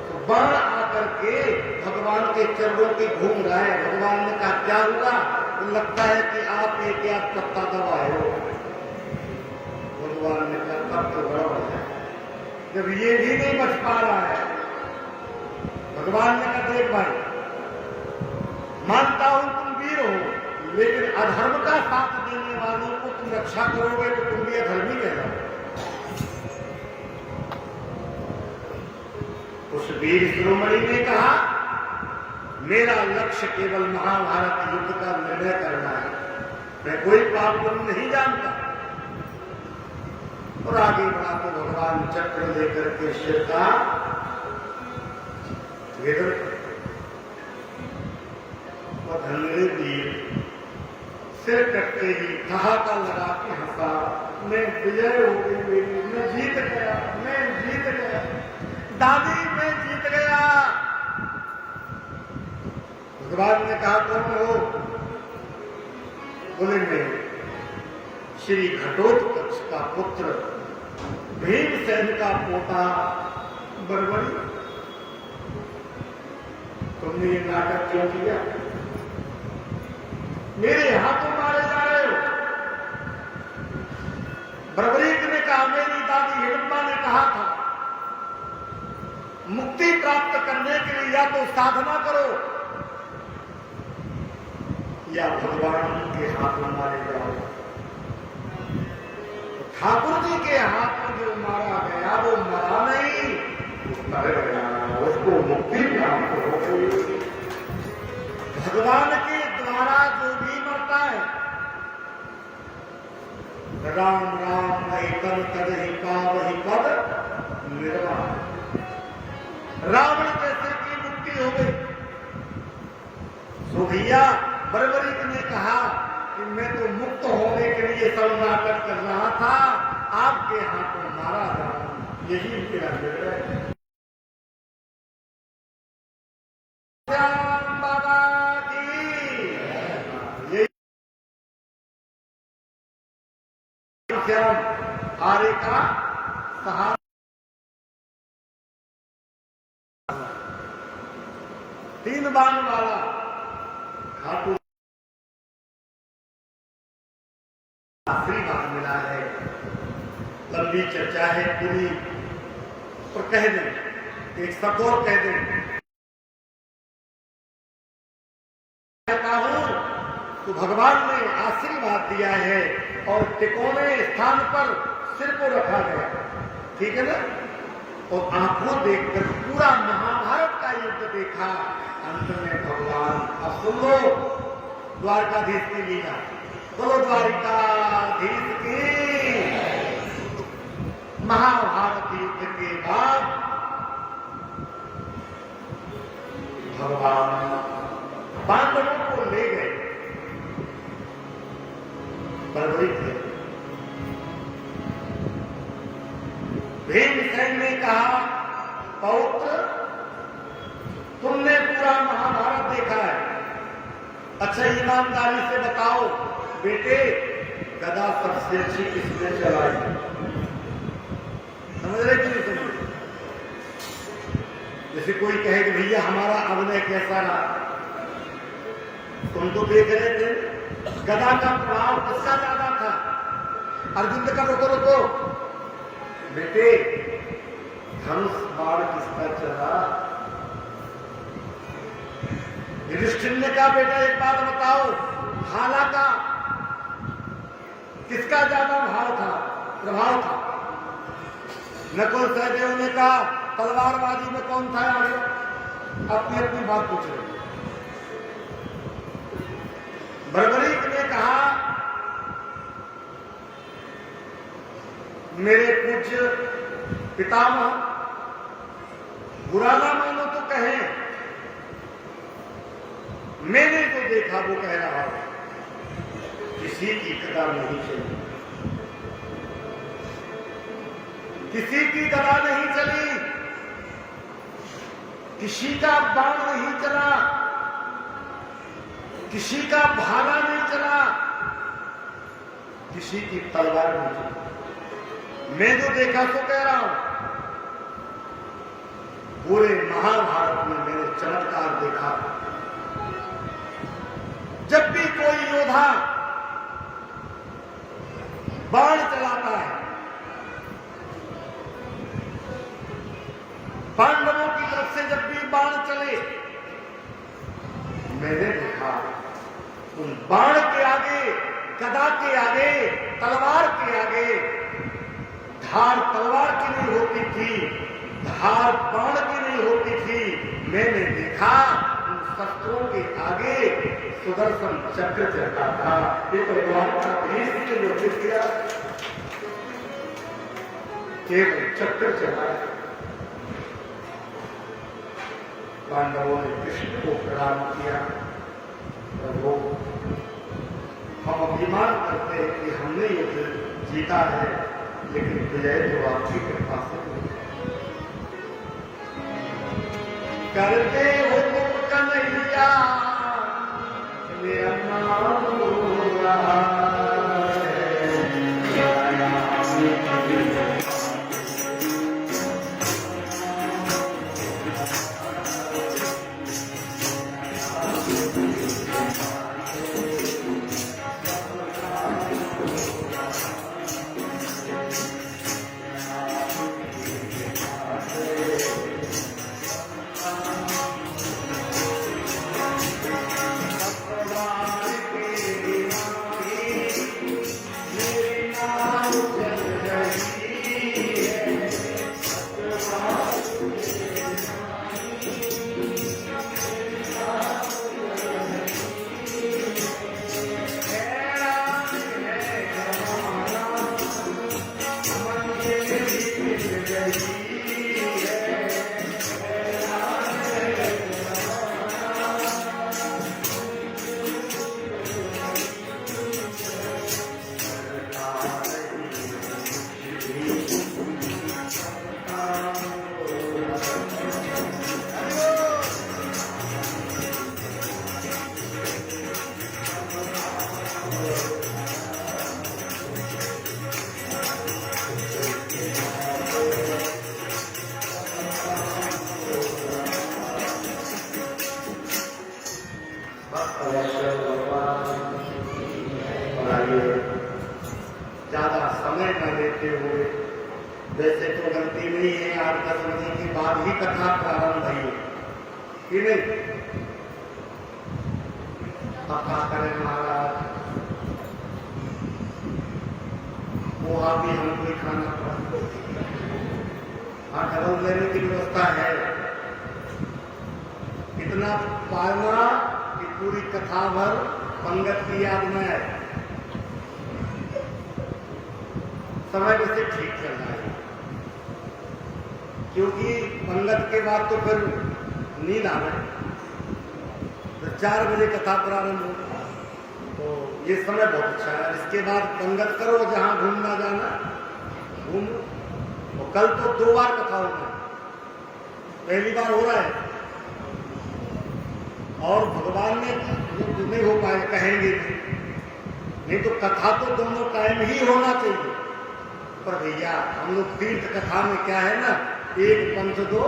तो बाण आकर के भगवान के चरणों के घूम रहा है। भगवान ने कहा क्या हुआ? तो लगता है कि आप एक आध पत्ता दबाए हो। भगवान ने कहा तब तो गड़बड़ है, जब ये भी नहीं बच पा रहा है। भगवान ने कहा देख भाई, मानता हूं तुम वीर हो, लेकिन अधर्म का साथ देने वालों को तुम रक्षा करोगे तो तुम भी अधर्मी कहलाओगे। उस वीर शिरोमणि ने कहा मेरा लक्ष्य केवल महाभारत युद्ध का निर्णय करना है, मैं कोई पाप पुण्य नहीं जानता। और आगे बढ़ा तो भगवान चक्र लेकर के शिव का वेदन धनरे वीर सिर कटते ही ठहाका लगा के हंसा, मैं विजय हो गई, मैं जीत गया, मैं जीत गया दादी, मैं जीत गया। भगवान ने कहा कौन हो? बोले मैं श्री घटोत्कच का पुत्र भीमसेन का पोता बरबरी। तुमने ये नाटक क्यों किया? मेरे हाथों मारे जा रहे हो। बरबरीक ने कहा मेरी दादी हिडम्बा ने कहा था मुक्ति प्राप्त करने के लिए या तो साधना करो या भगवान के हाथ में मारे जाओ। ठाकुर जी के हाथ में जो मारा गया वो मरा नहीं, उसको मुक्ति प्राप्त हो गई। भगवान के द्वारा जो भी मरता है, राम राम नहीं तन तद ही पावहि पद निर्वाण, रावण जैसे की मुक्ति हो गई। तो भैया बरबरीक ने कहा कि मैं तो मुक्त होने के लिए सब नाटक कर रहा था, आपके हाथों मारा जा, यही मेरा निर्णय है। श्याम बाबा की यही श्याम आर्य का सहारा। 3 बाण वाला खाटू आशीर्वाद मिला है। लंबी चर्चा है पूरी, और कह दें एक शब्द और कह दें, कहता हूं तो भगवान ने आशीर्वाद दिया है और तिकोने स्थान पर सिर को रखा गया, ठीक है ना? और आंखों देखकर पूरा महाभारत का युद्ध देखा। अंत में भगवान, अब सुन लो द्वारकाधीश की लीला, बोलो द्वारिकाधीश की। महाभारत युद्ध के बाद भगवान पांडवों को ले गए बरबरी थे। भीमसेन ने कहा पौत्र तुमने पूरा महाभारत देखा है, अच्छा ईमानदारी से बताओ बेटे गदा सबसे अच्छी किसने चलाई? समझ रहे कि नहीं समझ? जैसे कोई कहे कि भैया हमारा अभिनय कैसा रहा, तुम तो देख रहे थे गदा का प्रभाव किसका ज्यादा था? अर्जुन का रोको रोको बेटे धनुष बाण किसका चला? युधिष्ठिर ने कहा बेटा एक बात बताओ, भाला का किसका ज्यादा प्रभाव था? नकुल सहदेव ने कहा तलवारबाजी में कौन था आगे? अपनी अपनी बात पूछ रहे। भर्गरीक ने कहा, मेरे पूज्य पितामह, बुरा ना मानो तो कहें, मैंने जो देखा वो कह रहा हूं, किसी की गदा नहीं चली, किसी की गदा नहीं चली, किसी का बाण नहीं चला, किसी का भाला नहीं चला, किसी की तलवार नहीं चली। मैं जो देखा तो कह रहा हूं, पूरे महाभारत में मैंने चमत्कार देखा। जब भी कोई योद्धा बाण चलाता है, पांडवों की तरफ से जब भी बाण चले, मैंने देखा उन बाण के आगे, गदा के आगे, तलवार के आगे, धार तलवार की नहीं होती थी, धार बाण की नहीं होती थी। मैंने देखा उन शस्त्रों के आगे सुदर्शन चक्र चलता था। ये तो भगवान का भेद के निर्देश किया, केवल चक्र चला। पांडवों ने कृष्ण को प्रणाम किया। प्रभु, हम अभिमान करते हैं कि हमने युद्ध जीता है, लेकिन विजय तो आपकी कृपा से हुई। करते हो तुम कन्हैया, मेरा नाम हो रहा ज्यादा समय न लेते हुए, वैसे तो गलती नहीं है, 8-10 बजे के बाद ही कथा प्रारंभ हुई कि नहीं? कथा करें महाराज, वहां भी हमको ही खाना पड़ा। हाँ, डबल लेने की व्यवस्था है। इतना पाना कि पूरी कथा भर पंगत की याद में है। समय वैसे ठीक चल रहा है, क्योंकि पंगत के बाद तो फिर नींद आना है। तो 4 बजे कथा प्रारंभ हो, तो ये समय बहुत अच्छा है। इसके बाद पंगत करो, जहां घूमना जाना घूम। और कल तो 2 बार कथा होना, पहली बार हो रहा है, और भगवान ने नहीं हो पाए कहेंगे नहीं, तो कथा तो दोनों टाइम ही होना चाहिए। पर भैया हम लोग तीर्थ कथा में क्या है ना, एक पंथ 2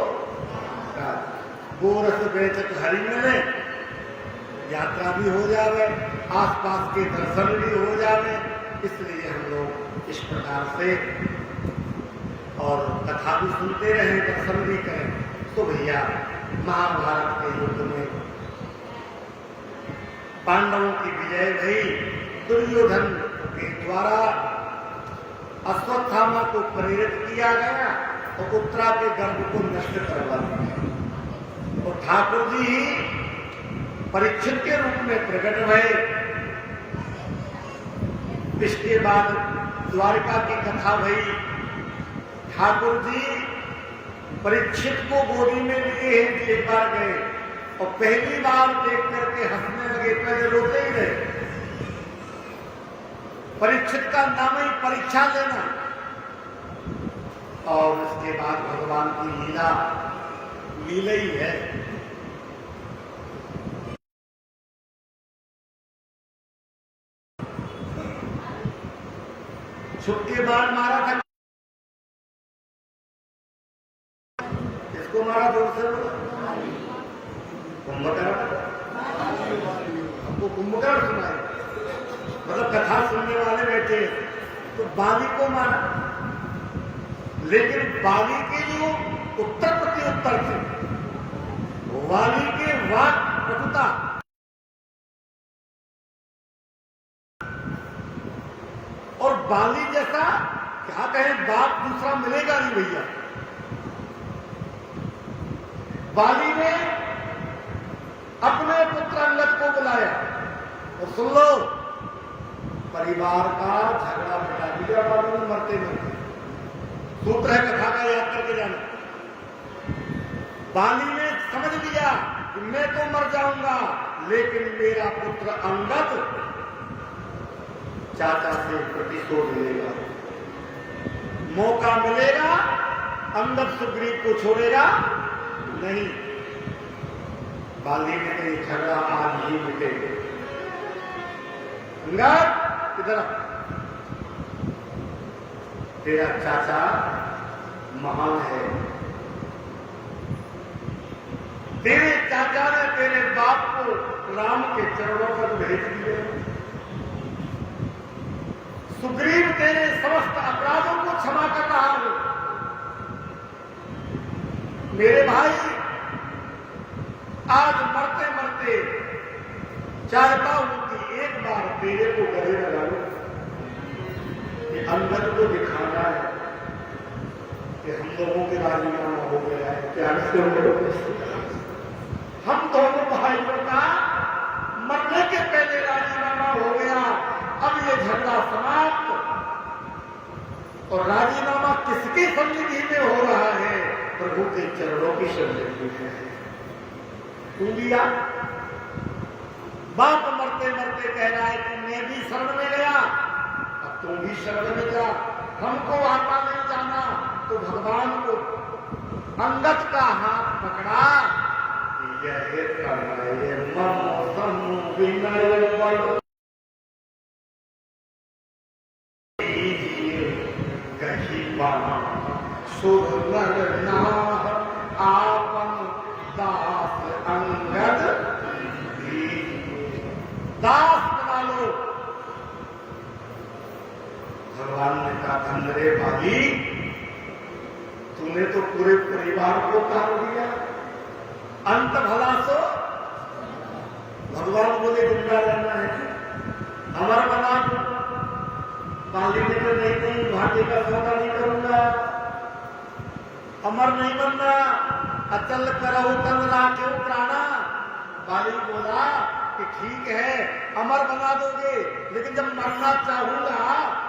गोरस बेचक हरि में यात्रा भी हो जावे, आसपास के दर्शन भी हो जावे। इसलिए हम लोग इस प्रकार से और कथा भी सुनते रहें, दर्शन भी करें। तो भैया महाभारत के युद्ध में पांडवों की विजय भई। दुर्योधन के द्वारा अश्वत्थामा को प्रेरित किया गया और उत्तरा के गर्भ को नष्ट करवा दिया। और ठाकुर जी ही परीक्षित के रूप में प्रकट हुए इसके बाद द्वारिका की कथा भई। ठाकुर जी परीक्षित को गोदी में लिए हैं कि एक बार गए और पहली बार देख करके हंसने लगे, पहले रोते ही रहे। परीक्षित का नाम ही परीक्षा लेना। और उसके बाद भगवान की लीला लीला ही है। छुप के बाद मारा था, इसको मारा जोर से, कुंभकर्ण। हमको कुंभकर्ण सुनाए, मतलब कथा सुनने वाले बैठे तो बाली को मारा, लेकिन बाली के जो उत्तर प्रति उत्तर थे, वाली के वाक प्रभुता, और बाली जैसा क्या कहें बाप दूसरा मिलेगा नहीं भैया। बाली ने अपने पुत्र अंगद को बुलाया और सुन लो, परिवार का झगड़ा मिटा दिया बाली ने मरते मरते। सूत्र है कथा का, याद करके जाना। बाली ने समझ लिया कि मैं तो मर जाऊंगा, लेकिन मेरा पुत्र अंगद चाचा से प्रतिशोध लेगा, मौका मिलेगा, अंगद सुग्रीव को छोड़ेगा नहीं। बाली ने कही झगड़ा आज ही मिटेगा। अंगद इधर, तेरा चाचा महान है, तेरे चाचा ने तेरे बाप को राम के चरणों पर भेज दिया। सुग्रीव तेरे समस्त अपराधों को क्षमा कर रहा है। मेरे भाई, आज मरते मरते चाहता हूं कि एक बार तेरे को गले लगा लो, कि अंगद को दिखाना है कि हम लोगों के राजीनामा हो गया है। क्या हम दोनों भाइयों का मरने के पहले राजीनामा हो गया, अब ये झगड़ा समाप्त। और राजीनामा किसकी सन्निधि में हो रहा है? प्रभु के चरणों की सन्निधि में। तू लिया, बाप मरते मरते कह रहा है कि मैं भी शरण में गया, अब तुम भी शरण में जा, हमको आता नहीं जाना। तो भगवान को अंगद का हाथ पकड़ा, आपन दास अंगद दास बना लो। भगवान ने कहा, धन्य बाली, तूने तो पूरे परिवार को तार दिया, अंत भला सो। भगवान बोले गुंडा रहना है, अमर बना दो। बाली ने तो नहीं, भाग्य का सौदा नहीं करूंगा, अमर नहीं बनना, अचल करो तन लाके प्राणा। बाली बोला कि ठीक है, अमर बना दोगे, लेकिन जब मरना चाहूंगा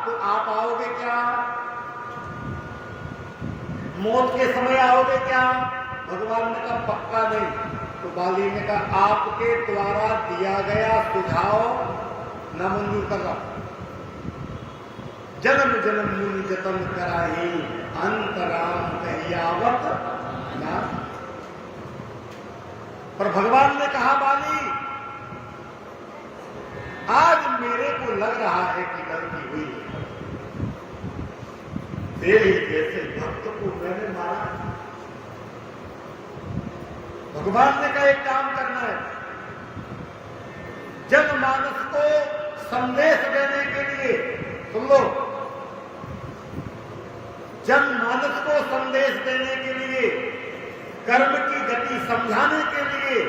तो आप आओगे क्या? मौत के समय आओगे क्या? भगवान ने कहा पक्का नहीं। तो बाली ने कहा आपके द्वारा दिया गया सुझाव न मंजूर कर रहा। जन्म जन्म मुनि जतन कराही, अंतराम कहियावत ना। पर भगवान ने कहा बाली, आज मेरे को लग रहा है कि गलती हुई है, तेरे जैसे भक्त को मैंने मारा। भगवान ने कहा एक काम करना है, जनमानस को संदेश देने के लिए, सुन लो, जनमानस को संदेश देने के लिए, कर्म की गति समझाने के लिए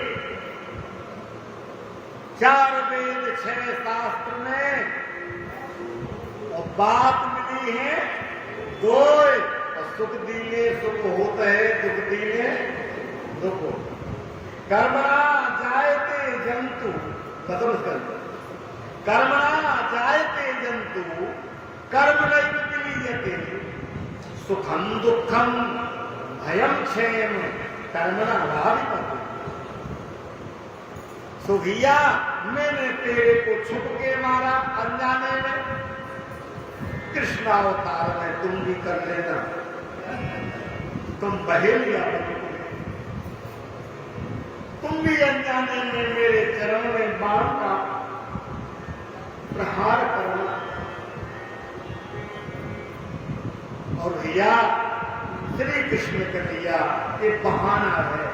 4 वेद 6 शास्त्र में और बात मिली है 2, और सुख दीने सुख होता है, दुख दीने दुख हो। कर्मणा जायते जंतु, खत्म कर, कर्मणा जायते जंतु कर्म नहीं विलीयते सुखम दुखम भयम क्षेम कर्मणा लाभिपते। सुखिया मैंने तेरे को छुप के मारा अनजाने में, कृष्णावतार में तुम भी कर लेना, तुम बहेलिया तुम भी अनजाने में मेरे चरण में बाण का प्रहार करना। और भैया श्री कृष्ण कन्हैया ये बहाना है,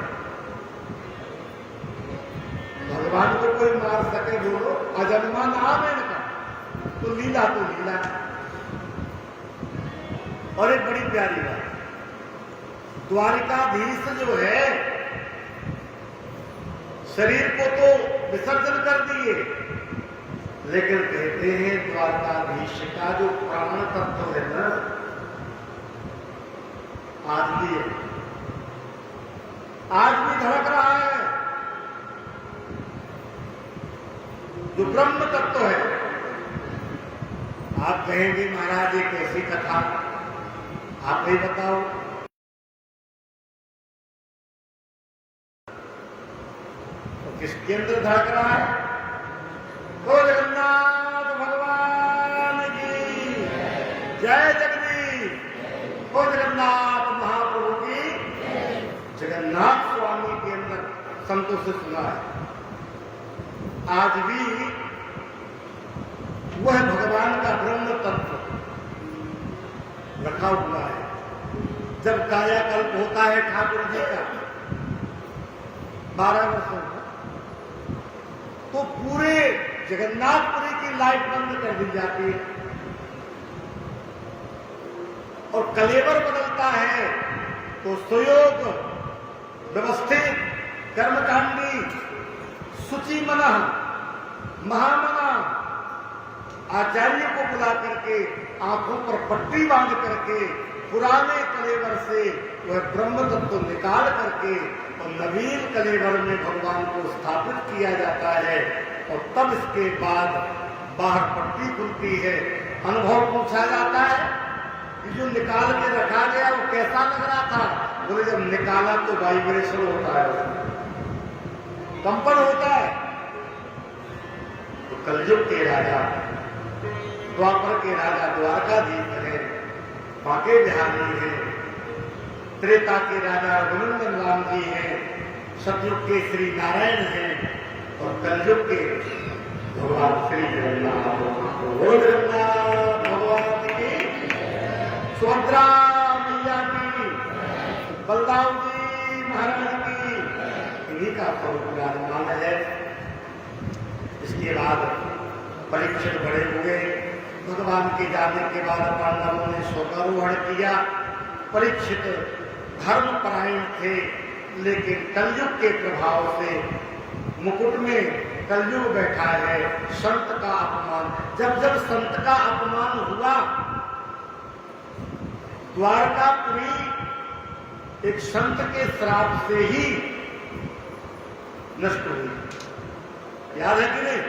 भगवान को कोई मार सके बोलो, अजन्मा नाम है इनका, तो लीला तो लीला। और एक बड़ी प्यारी बात, द्वारिकाधीश जो है शरीर को तो विसर्जन कर दिए, लेकिन कहते हैं द्वारकाधीश का जो प्राण तत्व है ना, आज भी धड़क रहा है। जो ब्रह्म तत्व है, आप कहेंगे महाराज ये कैसी कथा, आप ही बताओ। तो किसके अंदर धड़क रहा है? तो जगन्नाथ भगवान की जय, जगदीश ओ जगन्नाथ महाप्रभु की, जगन्नाथ स्वामी के अंदर संतों से सुना है। आज भी वह भगवान का ब्रह्म तत्व रखा हुआ है। जब कायाकल्प होता है ठाकुर जी का 12 वर्षों का, तो पूरे जगन्नाथपुरी की लाइट बंद कर दी जाती है और कलेवर बदलता है, तो सुयोग व्यवस्थित कर्मकांडी सुचि मना महामना आचार्य को बुला करके आंखों पर पट्टी बांध करके पुराने कलेवर से वह ब्रह्म तत्व निकाल करके और नवीन कलेवर में भगवान को स्थापित किया जाता है। और तब इसके बाद बाहर पट्टी खुलती है, अनुभव पूछा जाता है कि जो निकाल के रखा गया वो कैसा लग रहा था? बोले जब निकाला तो वाइब्रेशन होता है, कंपन होता है। तो कलयुग के राजा, द्वापर के राजा द्वारकाधीश है, बांके बिहारी है, त्रेता के राजा रघुनंदन राम जी हैं, सतयुग के श्री नारायण हैं और कलयुग के भगवान श्री जगन्नाथ भगवान की, सुभद्रा मैया की, बलदाऊ जी महाराज की, इन्हीं का स्वरूप विराजमान है। इसके बाद परीक्षित बड़े हुए, भगवान के जाने के बाद पांडवों ने शोकारोहण किया। परीक्षित धर्मपरायण थे, लेकिन कलयुग के प्रभाव से मुकुट में कलयुग बैठा है, संत का अपमान। जब जब संत का अपमान हुआ, द्वारकापुरी एक संत के श्राप से ही नष्ट हुई। याद है कि नहीं?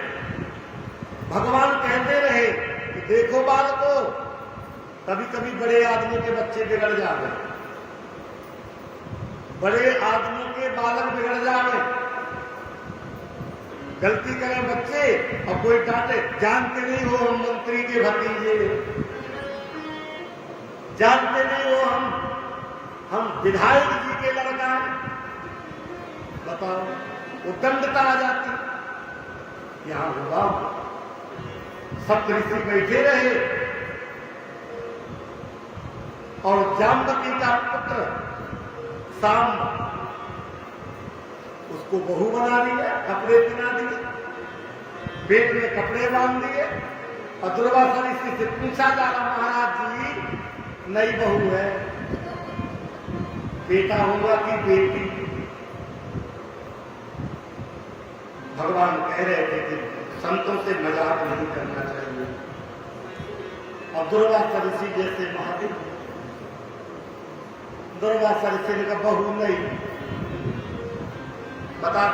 भगवान कहते रहे कि देखो बालको, कभी कभी बड़े आदमी के बच्चे बिगड़ जावे, बड़े आदमी के बालक बिगड़ जावे, गलती करें बच्चे और कोई डांटे, जानते नहीं हो हम मंत्री के भतीजे, जानते नहीं हो हम विधायक जी के लड़का है, बताओ वो दंडता आ जाती। यहां होगा सब ऋषि बैठे रहे और जामवती का पुत्र सांब, उसको बहू बना दिया, कपड़े पहना दिए, पेट में कपड़े बांध दिए और दुर्वासा ऋषि से पूछा जा रहा, महाराज जी नई बहू है, बेटा होगा कि बेटी? भगवान कह रहे थे कि संतों से मजाक नहीं करना चाहिए। और दुर्वासा ऋषि जैसे महादेव, दुर्वासा ऋषि ने कहा बहू नहीं, बता।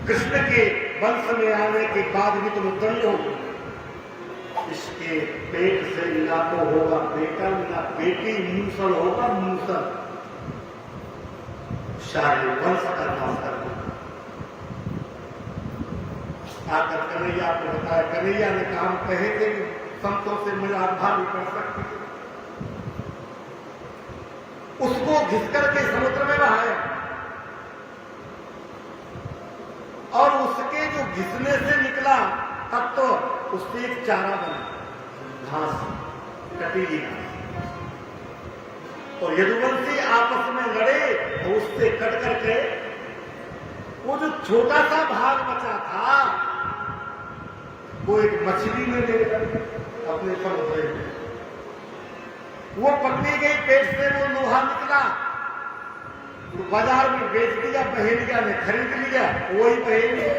कृष्ण के वंश में आने के बाद भी तुम दंड हो, इसके पेट से ना तो होगा बेटा ना बेटी, मूसल होगा मूसल, सारे वंश का नाश करना। आकर कन्हैया को बताया, कन्हैया ने काम कहे थे संतों से मुलाकात भी कर सकती थी, उसको घिसकर के समुद्र में बहाया और उसके जो घिसने से निकला तब तो उससे एक चारा बना, घास, कटीली घास, और यदुवंशी आपस में लड़े और उससे कट करके वो जो छोटा सा भाग बचा था वो एक मछली में ले अपने समुद्र में, वो पकड़ी गई, पेट से वो लोहा निकला, तो बाजार में बेच दिया, बहेलिया ने खरीद लिया, वही बहेलिया,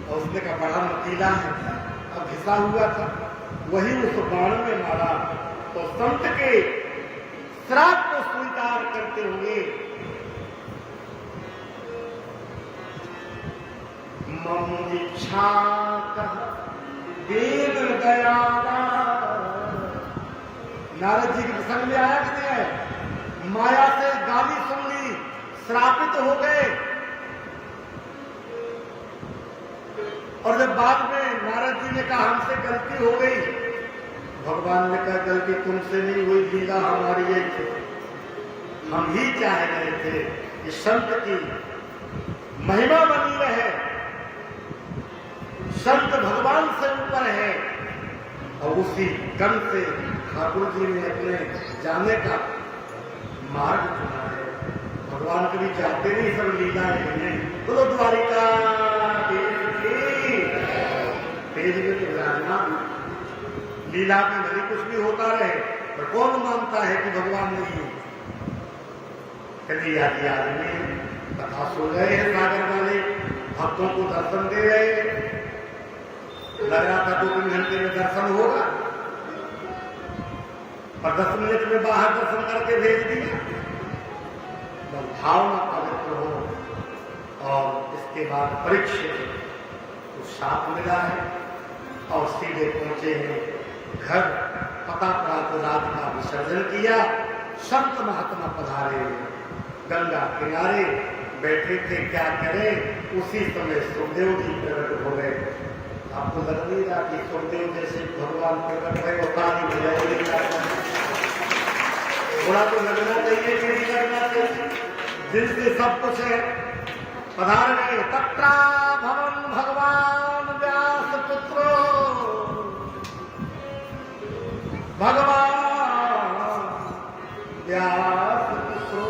और उसने कहा बड़ा नुकीला है, अब घिसा हुआ था, वही उस बाण में मारा। तो संत के श्राप को स्वीकार करते हुए मम इच्छा वेद दयाला, नारद जी के प्रसंग में आया कि नहीं है, माया से गाली सुन ली, श्रापित हो गए, और जब बाद में नारद जी ने कहा हमसे गलती हो गई, भगवान ने कहा गलती तुमसे नहीं हुई, लीला हमारी ये थी, हम ही चाह रहे थे कि संत की महिमा बनी रहे, संत भगवान से ऊपर है, और उसी क्रम से ठाकुर जी ने अपने जाने का मार्ग चुना है। भगवान कभी चाहते नहीं सब लीलाएं हैं, बोलो द्वारिका तेज में तो विराजमान, लीला में भले कुछ भी होता रहे पर कौन मानता है कि भगवान नहीं है। कन्हैया जी आदमी कथा सुन रहे हैं, सागर वाले भक्तों को दर्शन दे रहे, लग रहा था 2-3 घंटे में दर्शन होगा, और 10 मिनट में बाहर दर्शन करके भेज दिया। भावना पवित्र हो, और इसके बाद परीक्षित को साथ मिला है और सीधे पहुंचे हैं घर, पता प्राप्त रात का विसर्जन किया। संत महात्मा पधारे, गंगा किनारे बैठे थे, क्या करें, उसी समय सुखदेव जी प्रकट हो गए। आपको लग नहीं रहा कि सुखदेव जैसे भगवान प्रकट हुए, वो ताली बजाएंगे, थोड़ा तो लगना चाहिए कि नहीं लगना चाहिए, जिनसे सब कुछ है। पधार गए, तत्रा भवन भगवान व्यास पुत्रो, भगवान व्यास पुत्रो।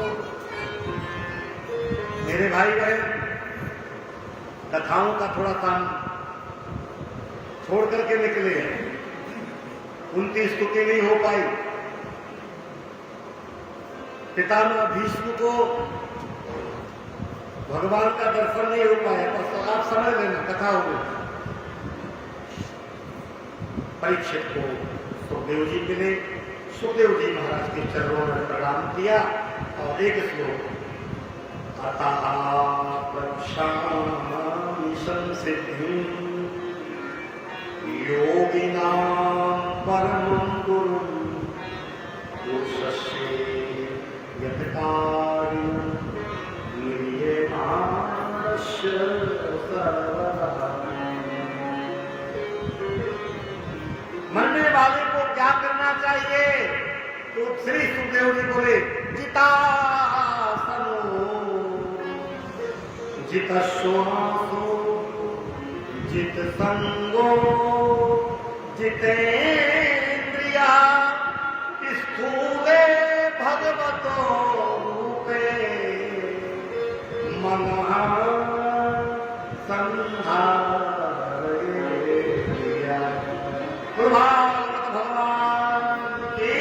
मेरे भाई बहन, कथाओं का थोड़ा काम छोड़ करके निकले, उनकी स्तुति नहीं हो पाई। पितामह भीष्म को भगवान का दर्शन नहीं हो पाया, तो आप समझ लेना कथा हो। परीक्षित को सुखदेव जी मिले, सुखदेव जी महाराज के चरणों में प्रणाम किया और एक श्लोक, अतः प्रक्षामि संसिद्धिं योगिनां परमं गुरुं पुरुषस्य यत् कार्यं म्रियमाणस्य सर्वतः। मरने वाले को क्या करना चाहिए? तो श्री सुखदेव जी बोले, जितासनो जित श्वासो जित संगो जितेन्द्रिया स्थूले भगवतो रूपे मनः संहारयेत्। भगवान की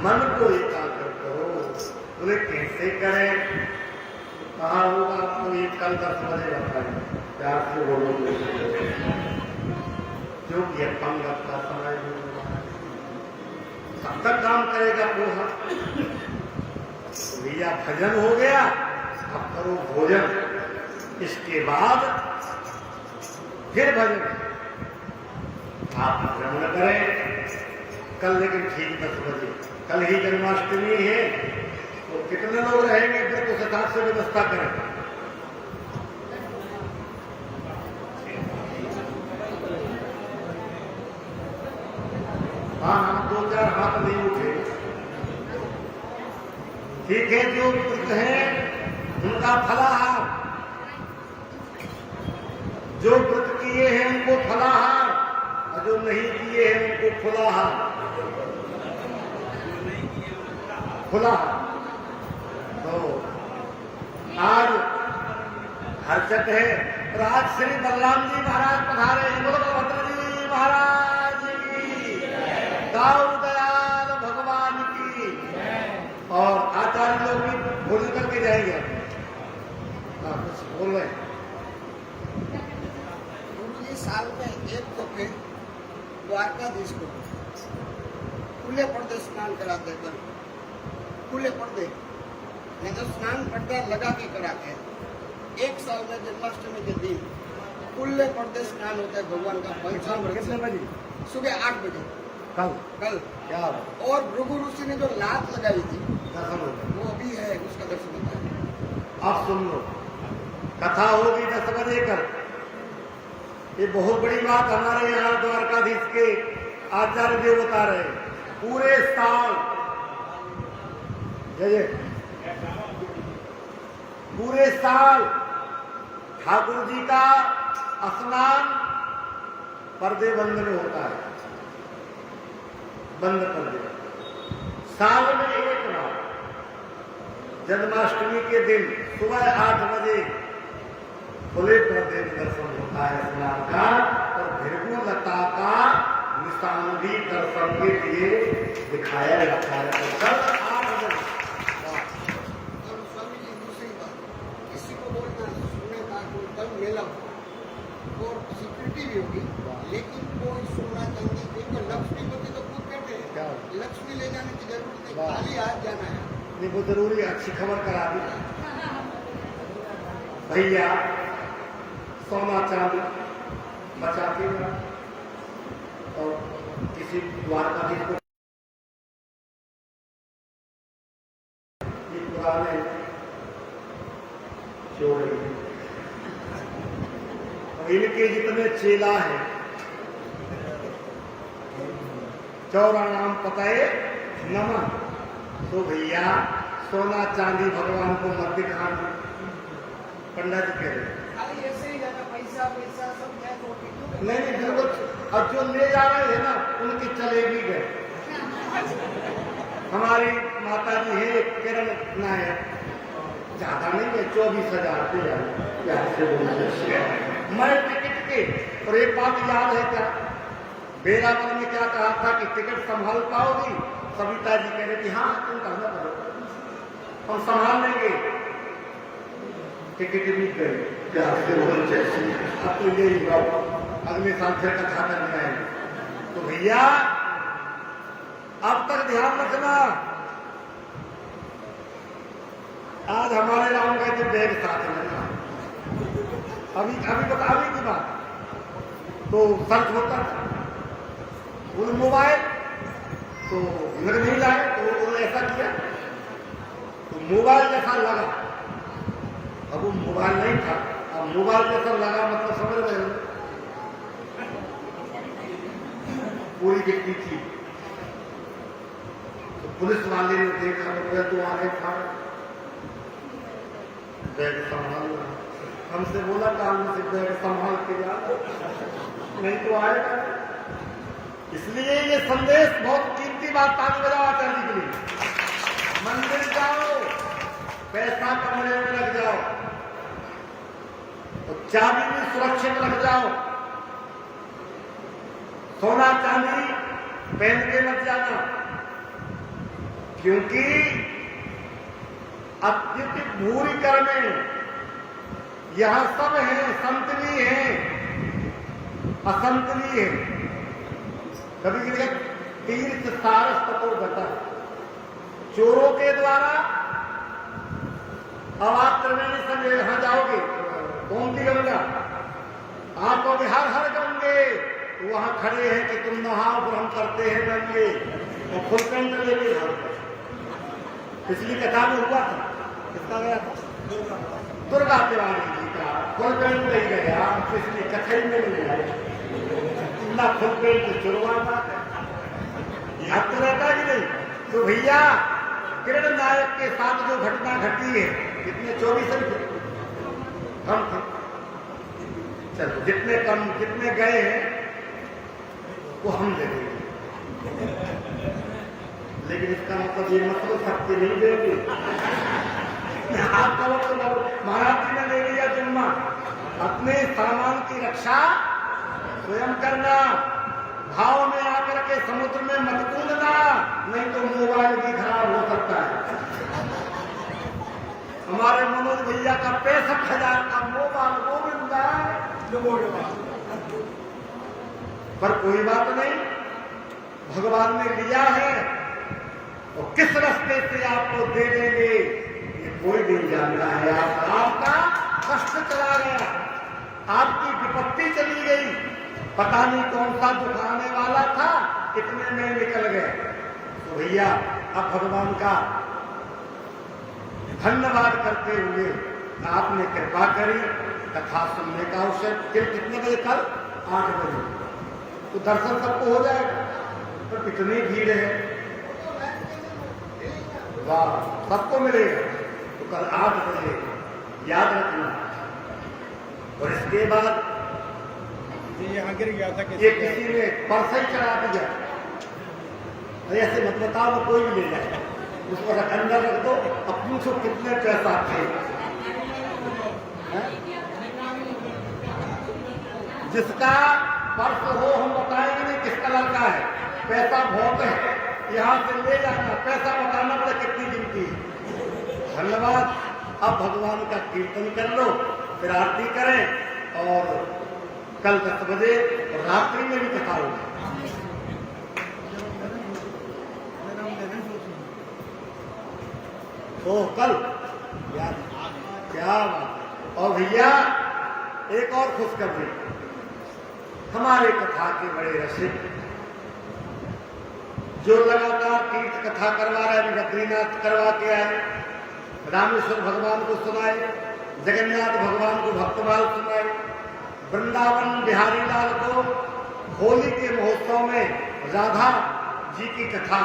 मन को एकाग्र करो। बोले कैसे करें? कहा होगा आपको, ये कल 10 बजे बताएं, प्यार से बोलो, जो कि पंगत का समय कब तक काम करेगा पोहा? भैया भजन हो गया, अब करो भोजन, इसके बाद फिर भजन। आप भ्रमण करें कल, लेकिन ठीक 10 बजे। कल ही जन्माष्टमी है, तो कितने लोग रहेंगे फिर तो हिसाब से व्यवस्था करें। हाँ हाँ, 2-4 हाथ नहीं उठे। ठीक है, जो व्रत हैं उनका फलाहार, जो व्रत किए हैं उनको फलाहार, और जो नहीं किए हैं उनको फुलाहार। फुलाहार तो आज हर्षद है, और आज श्री बलराम जी महाराज पधारे हैं। बोलो भद्र जी महाराज की, दाऊ दयाल भगवान की। और आचार्य लोग भी भोजन करके जाएंगे। हाँ, कुछ बोल रहे हैं।
गुरुजी साल में एक तो फिर द्वारकाधीश को खुले पर्दे स्नान कराते हैं। खुले पर्दे नहीं तो स्नान पर्दा लगा के कराते हैं। एक साल में जन्माष्टमी के दिन खुले पर्दे स्नान होता है भगवान का। पंचामृत
कितने बजे?
सुबह 8 बजे
कल क्या?
और भृगु ऋषि ने जो लात लगाई थी
दर्शन होगा,
वो अभी है, उसका दर्शन होता है।
आप सुन लो, कथा होगी 10 बजे कल। ये बहुत बड़ी बात हमारे यहाँ द्वारकाधीश के आचार्य देव बता रहे हैं। पूरे साल जय पूरे साल ठाकुर जी का स्नान पर्दे बंद में होता है। बंद पर्दे साल में एक बार जन्माष्टमी के दिन सुबह 8 बजे खुले पर्दे में दर्शन होता है स्नान का। और भृगु लता का निशान भी दर्शन के लिए दिखाया जाता है। कल 8 बजे।
और स्वामी जी दूसरी बात, किसी को बोलना सुनने का कोई कल मेला हो और सिक्योरिटी भी होगी, लेकिन कोई सोना चांदी देखो, लक्ष्मीपति तो खुद बैठे हैं, लक्ष्मी ले जाने की जरूरत नहीं, खाली हाथ जाना है।
नहीं, वो जरूरी अच्छी खबर करा दी भैया। सोना चांदी बचाते हैं और किसी द्वारकाधीश को पुराने चोरी, इनके जितने चेला हैं, चौरा नाम पताए नमन। तो भैया सोना चांदी भगवान को मत दिखाना, पंडित जी कह रहे
खाली ऐसे ही जाना, पैसा पैसा सब जाए तो
नहीं नहीं बिल्कुल। अब जो ले जा रहे हैं ना उनकी चले भी गए। हमारी माता जी है किरण नायक, ज्यादा नहीं है, 24,000 मैं टिकट के। और एक बात याद है क्या, बेलापुर में क्या कहा था कि टिकट संभाल पाओगी? सविता जी कह रहे थी हाँ तुम कहना करो, हम संभाल लेंगे। टिकट भी गए, अब तो ये अगले साल फिर कथा करना है। तो भैया अब तक ध्यान रखना, आज हमारे राम कहते बैग साथ में था। अभी की बात तो सर्च होता था वो मोबाइल, तो मेरे नहीं लाए तो उन्होंने ऐसा किया तो मोबाइल जैसा लगा। अब वो मोबाइल नहीं था, अब मोबाइल जैसा लगा मतलब समझ रहे हो, पूरी गिट्टी थी। तो पुलिस वाले ने देखा तो आगे था, बैग संभाल, हमसे बोला काम से बैग संभाल के जा, नहीं तो आएगा। इसलिए ये संदेश बहुत कीमती बात, ताली बजाओ आचार्य जी के लिए। मंदिर जाओ, पैसा कमरे में लग जाओ, तो चाबी भी सुरक्षित रख जाओ, सोना चांदी पहन के मत जाना, क्योंकि अत्युत भूरी कर में यहां सब है, संतली है असंतली है। कभी कभी तीर्थ सारस तत्व घटा, चोरों के द्वारा अब आप त्रिवेणी संजय यहाँ जाओगे, कौन सी गंगा? आप कहोगे हर हर गंगे, वहां खड़े हैं कि तुम नहाओ पर हम करते हैं गंगे, और फुल पेंट लेके जाओगे। पिछली कथा में हुआ था, किसका गया था? दुर्गा तिवारी जी का फुल पेंट ले गया, पिछली कथा ही में ले गया। इतना फुल पेंट चुरवाता याद तो रहता कि नहीं? तो भैया किरण नायक के साथ जो घटना घटी है, कितने 24 कम थे, चलो जितने कम जितने गए हैं वो हम दे देंगे, लेकिन इसका मतलब ये मतलब सबके नहीं देंगे। आपका वक्त महाराज जी ने ले लिया जिम्मा, अपने सामान की रक्षा स्वयं करना, भाव में आकर के समुद्र में मत कूदना, नहीं तो मोबाइल भी खराब हो सकता है। हमारे मनोज भैया का 65,000 का मोबाइल वो मिलता है, पर कोई बात नहीं, भगवान ने लिया है और किस रास्ते से आपको दे देंगे ये कोई नहीं जानता है। आपका कष्ट चला गया, आपकी विपत्ति चली गई, पता नहीं कौन सा दुखाने वाला था, कितने में निकल गए। तो भैया अब भगवान का धन्यवाद करते हुए आपने कृपा करी, कथा सुनने का अवसर कितने बजे? कल 8 बजे, तो दर्शन सबको हो जाएगा, पर कितनी भीड़ है, वाह, सबको मिलेगा। तो कल 8 बजे याद रखना। और इसके बाद
यहाँ गिर गया था,
ये किसी ने परसा ही चढ़ा दिया, ऐसे मत बताओ तो कोई भी ले जाए, उसको अंदर रख दो, अब पूछो कितने पैसा थे। जिसका पर्स हो हम बताएंगे नहीं किस कलर का है, पैसा बहुत है, यहाँ से ले जाना, पैसा बताना पड़े कितनी गिनती है। धन्यवाद। अब भगवान का कीर्तन कर लो, फिर आरती करें, और कल 10 बजे रात्रि में भी कथा होगी। तो कल क्या बात। और भैया एक और खुशखबरी, हमारे कथा के बड़े रसिक जो लगातार तीर्थ कथा करवा रहे हैं, बद्रीनाथ करवा के आए, रामेश्वर भगवान को सुनाए, जगन्नाथ भगवान को भक्तमाल सुनाए, वृंदावन बिहारी लाल को होली के महोत्सव में राधा जी की कथा,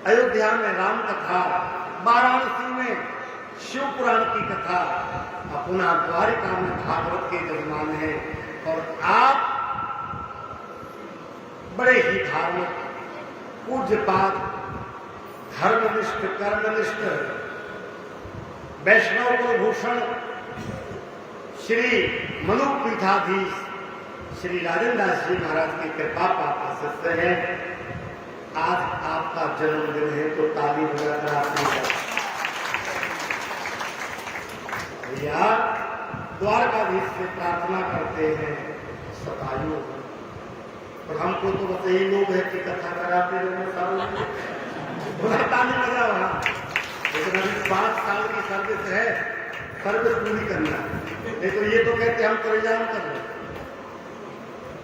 अयोध्या में राम कथा, वाराणसी में शिव पुराण की कथा, पुनः द्वारिका में भागवत के यजमान है। और आप बड़े ही धार्मिक, पूज्यपाद, धर्मनिष्ठ, कर्मनिष्ठ, वैष्णव कुलभूषण श्री मनुपीठाधीश श्री राजेंद्र दास जी महाराज की कृपा प्राप्त शिष्य हैं। आज आपका जन्मदिन है, तो ताली बजाकर आपने भैया द्वारकाधीश से प्रार्थना करते हैं सतायु, और हमको तो बस यही लोग है कि कथा कराते रहने सालों ताली बजा वहां, लेकिन अभी 5 साल की सर्विस है, सर्विस पूरी करना। नहीं तो ये तो कहते हम तो रिजाइन कर रहे।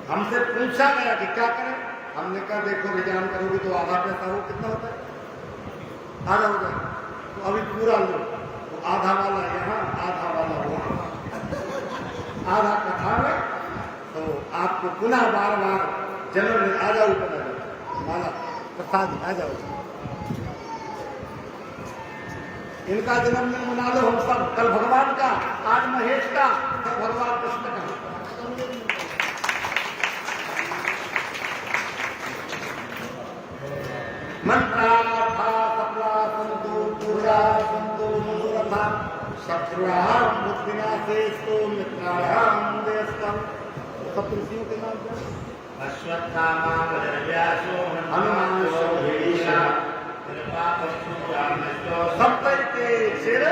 हमसे पूछा गया कि क्या करें, हमने कहा देखो रिजाइन करोगे तो आधा पैसा हो, कितना होता है? आधा हो जाए, तो अभी पूरा लो, तो आधा वाला यहाँ, आधा वाला वहाँ, आधा कथा में, तो आपको पुनः बार बार जन्म में आ जाओ, ऊपर आ जाओ, माला प्रसाद आ जाओ, इनका जन्मदिन मना लो हम सब। कल भगवान का, आज महेश का, कल भगवान कृष्ण का। मंत्रार्था सफला संतो पूरा संतो मनोरथा शत्रुराम बुद्धिनाशेस्तो मित्राणाम उदयस्तम। सप्तऋषियों के नाम क्या?
अश्वत्थामा व्यासो
हनुमान सौभीषा सप्तैते चिर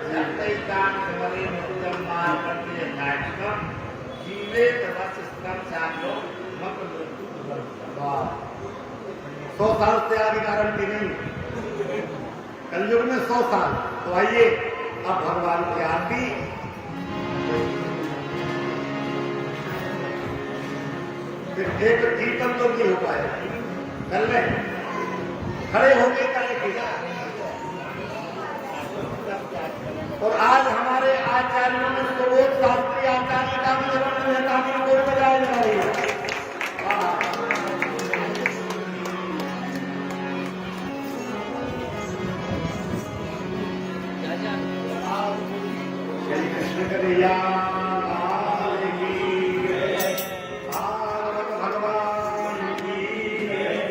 सप्तैकांतमले मुक्तम मार्कण्डेय नाटकम जीवे तपस्कम साधो मत।
100 साल से आगे गारंटी नहीं, कलयुग में 100 साल। तो आइए अब भगवान की आरती फिर एक कीर्तन तो नहीं हो पाएगा, कर ले खड़े होके करेंगे। और आज हमारे आचार्यों ने सर्वोच्च शास्त्रीय आचार्य का भी वर्णन है, काफी कोई बजाय जा रही है। श्री कृष्ण कन्हैया लाल की जय, भागवत भगवान की जय।